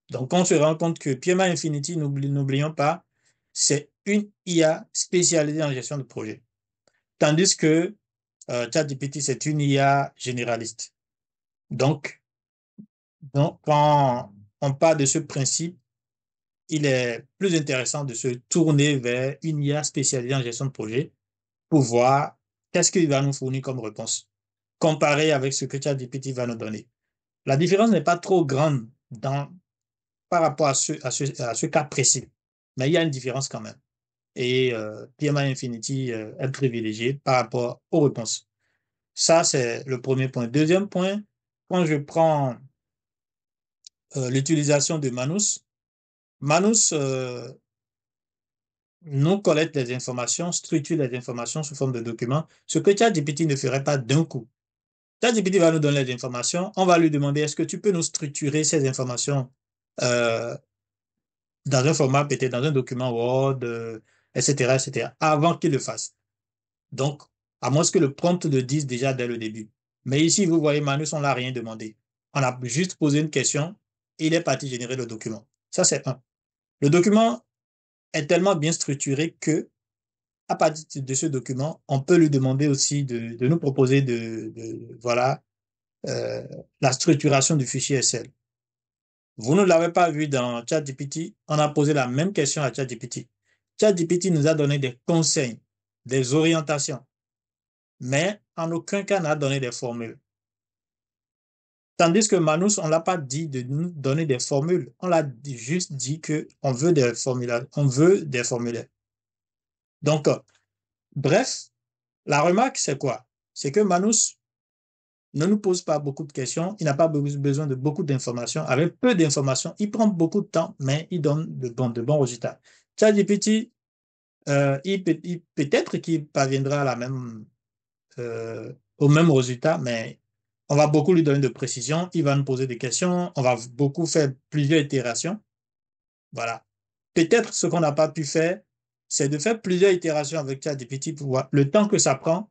Donc, on se rend compte que PMI Infinity, n'oublions pas, c'est une IA spécialisée en gestion de projet. Tandis que ChatGPT, c'est une IA généraliste. Donc, quand on part de ce principe, il est plus intéressant de se tourner vers une IA spécialisée en gestion de projet pour voir qu'est-ce qu'il va nous fournir comme réponse, comparé avec ce que ChatGPT va nous donner. La différence n'est pas trop grande par rapport à ce cas précis, mais il y a une différence quand même. Et PMI Infinity est privilégié par rapport aux réponses. Ça, c'est le premier point. Deuxième point, quand je prends l'utilisation de Manus, Manus nous collecte les informations, structure les informations sous forme de documents, ce que ChatGPT ne ferait pas d'un coup. ChatGPT va nous donner les informations, on va lui demander est-ce que tu peux nous structurer ces informations euh, dans un format, peut-être dans un document Word, etc., etc., avant qu'il le fasse. Donc, à moins que le prompt le dise déjà dès le début. Mais ici, vous voyez, Manus, on l'a rien demandé. On a juste posé une question et il est parti générer le document. Ça, c'est un. Le document est tellement bien structuré que, à partir de ce document, on peut lui demander aussi de nous proposer voilà, euh, la structuration du fichier Excel. Vous ne l'avez pas vu dans ChatGPT, on a posé la même question à ChatGPT. ChatGPT nous a donné des conseils, des orientations, mais en aucun cas n'a donné des formules. Tandis que Manus, on ne l'a pas dit de nous donner des formules, on l'a juste dit qu'on veut des formulaires, on veut des formulaires. Donc, bref, la remarque, c'est quoi? C'est que Manus ne nous pose pas beaucoup de questions, il n'a pas besoin de beaucoup d'informations. Avec peu d'informations, il prend beaucoup de temps, mais il donne de bons résultats. ChatGPT, peut-être qu'il parviendra à au même résultat, mais on va beaucoup lui donner de précision, il va nous poser des questions, on va beaucoup faire plusieurs itérations. Voilà. Peut-être ce qu'on n'a pas pu faire, c'est de faire plusieurs itérations avec ChatGPT pour voir le temps que ça prend.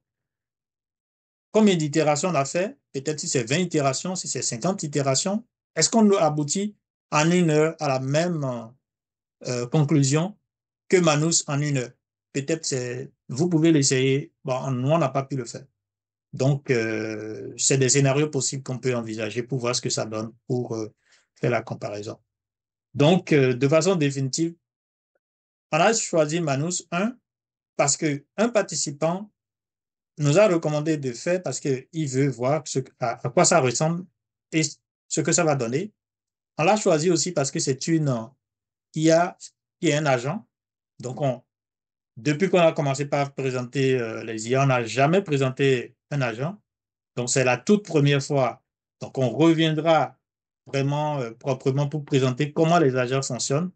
Combien d'itérations on a fait? Peut-être si c'est 20 itérations, si c'est 50 itérations. Est-ce qu'on aboutit en une heure à la même conclusion que Manus en une heure? Peut-être vous pouvez l'essayer. Bon, nous, on n'a pas pu le faire. Donc, c'est des scénarios possibles qu'on peut envisager pour voir ce que ça donne pour faire la comparaison. Donc, de façon définitive, on a choisi Manus 1 parce que un participant nous a recommandé de faire parce qu'il veut voir à quoi ça ressemble et ce que ça va donner. On l'a choisi aussi parce que c'est une IA qui est un agent. Donc, depuis qu'on a commencé par présenter les IA, on n'a jamais présenté un agent. Donc, c'est la toute première fois. Donc, on reviendra vraiment proprement pour présenter comment les agents fonctionnent.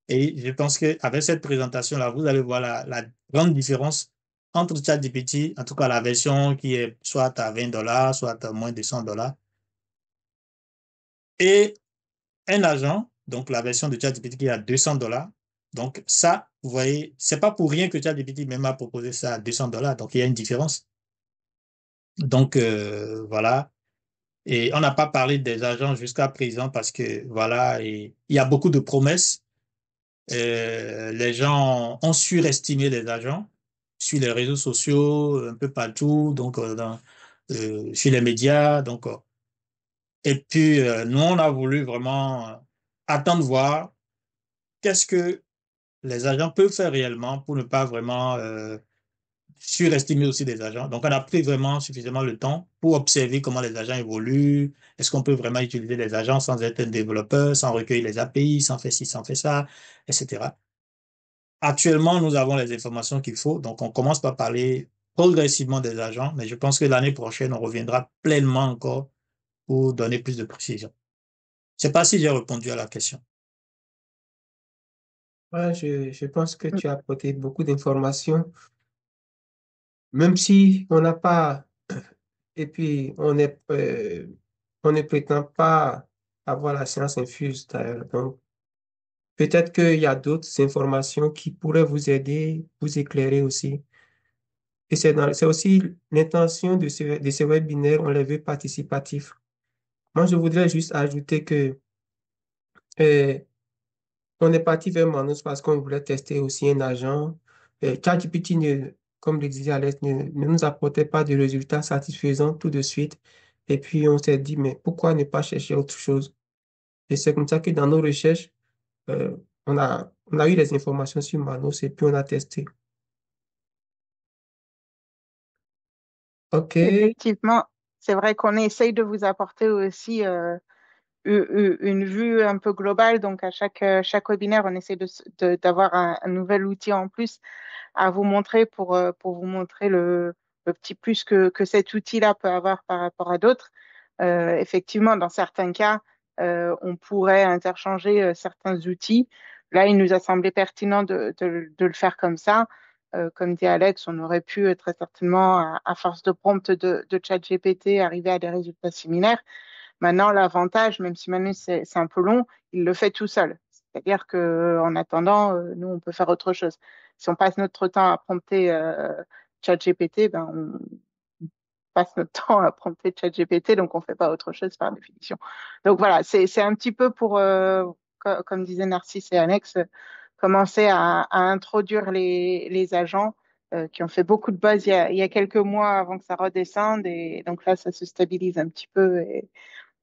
Et je pense qu'avec cette présentation-là, vous allez voir la grande différence entre ChatGPT, en tout cas la version qui est soit à $20, soit à moins de $100, et un agent, donc la version de ChatGPT qui est à $200. Donc ça, vous voyez, c'est pas pour rien que ChatGPT même a proposé ça à $200. Donc il y a une différence. Donc voilà. Et on n'a pas parlé des agents jusqu'à présent parce que voilà, et il y a beaucoup de promesses. Les gens ont surestimé les agents sur les réseaux sociaux, un peu partout, donc sur les médias. Donc, et puis, nous, on a voulu vraiment attendre voir qu'est-ce que les agents peuvent faire réellement pour ne pas vraiment surestimer aussi les agents. Donc, on a pris vraiment suffisamment le temps pour observer comment les agents évoluent. Est-ce qu'on peut vraiment utiliser les agents sans être un développeur, sans recueillir les API, sans faire ci, sans faire ça, etc. Actuellement, nous avons les informations qu'il faut, donc on commence par parler progressivement des agents, mais je pense que l'année prochaine, on reviendra pleinement encore pour donner plus de précision. Je ne sais pas si j'ai répondu à la question. Ouais, je pense que tu as apporté beaucoup d'informations, même si on n'a pas, et puis on ne prétend pas avoir la science infuse d'ailleurs. Donc, peut-être qu'il y a d'autres informations qui pourraient vous aider, vous éclairer aussi. Et c'est aussi l'intention de ce webinaire, on les veut participatifs. Moi, je voudrais juste ajouter que euh, on est parti vers Manus parce qu'on voulait tester aussi un agent. ChatGPT, comme le disait Alex, ne nous apportait pas de résultats satisfaisants tout de suite. Et puis, on s'est dit, mais pourquoi ne pas chercher autre chose? Et c'est comme ça que dans nos recherches, euh, on a eu des informations sur Manus et puis on a testé. OK. Effectivement, c'est vrai qu'on essaye de vous apporter aussi une vue un peu globale. Donc, à chaque webinaire, on essaie d'avoir un nouvel outil en plus à vous montrer pour vous montrer le petit plus que cet outil-là peut avoir par rapport à d'autres. Effectivement, dans certains cas, on pourrait interchanger certains outils. Là, il nous a semblé pertinent de le faire comme ça. Comme dit Alex, on aurait pu très certainement, à force de prompt de ChatGPT, arriver à des résultats similaires. Maintenant, l'avantage, même si Manu c'est un peu long, il le fait tout seul. C'est-à-dire que en attendant, nous, on peut faire autre chose. Si on passe notre temps à prompter ChatGPT, ben, on passe notre temps à prompter ChatGPT, donc on fait pas autre chose par définition. Donc voilà, c'est un petit peu pour, comme disaient Narcisse et Alex, commencer à introduire les agents qui ont fait beaucoup de buzz il y a quelques mois avant que ça redescende, et donc là, ça se stabilise un petit peu, et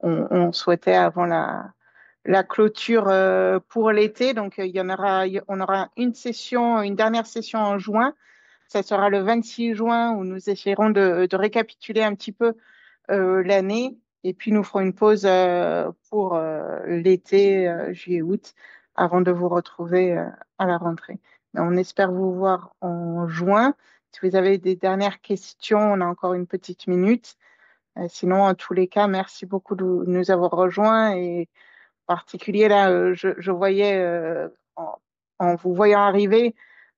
on souhaitait avant la clôture pour l'été. Donc, on aura une dernière session en juin. Ça sera le 26 juin où nous essaierons de récapituler un petit peu l'année. Et puis, nous ferons une pause pour l'été, juillet-août, avant de vous retrouver à la rentrée. Mais on espère vous voir en juin. Si vous avez des dernières questions, on a encore une petite minute. Sinon, en tous les cas, merci beaucoup de nous avoir rejoints, et en particulier là, je voyais en vous voyant arriver,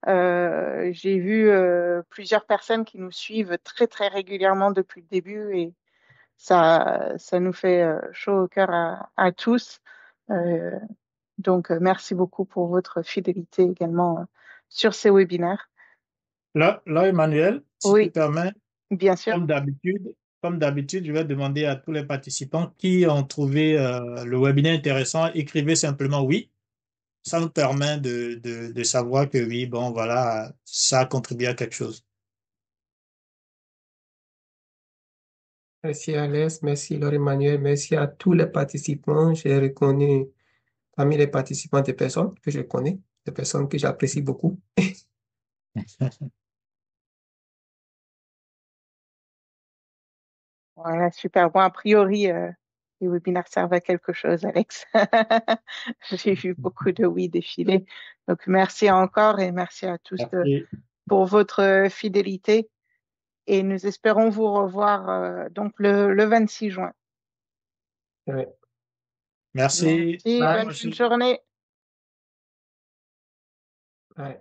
j'ai vu plusieurs personnes qui nous suivent très très régulièrement depuis le début, et ça nous fait chaud au cœur à tous. Euh, donc, merci beaucoup pour votre fidélité également sur ces webinaires. Là, Emmanuel, si tu Oui, permets, bien sûr. comme d'habitude, je vais demander à tous les participants qui ont trouvé le webinaire intéressant, écrivez simplement oui. Ça nous permet de savoir que oui, bon, voilà, ça a contribué à quelque chose. Merci Alex, merci Laure Emmanuel, merci à tous les participants. J'ai reconnu parmi les participants des personnes que je connais, des personnes que j'apprécie beaucoup. Voilà, super. Bon, a priori, les webinaires servent à quelque chose, Alex. J'ai vu beaucoup de oui défiler. Donc, merci encore, et merci à tous Merci. pour votre fidélité. Et nous espérons vous revoir donc le 26 juin. Ouais. Merci. Merci, Bye. bonne fin de journée. Bye.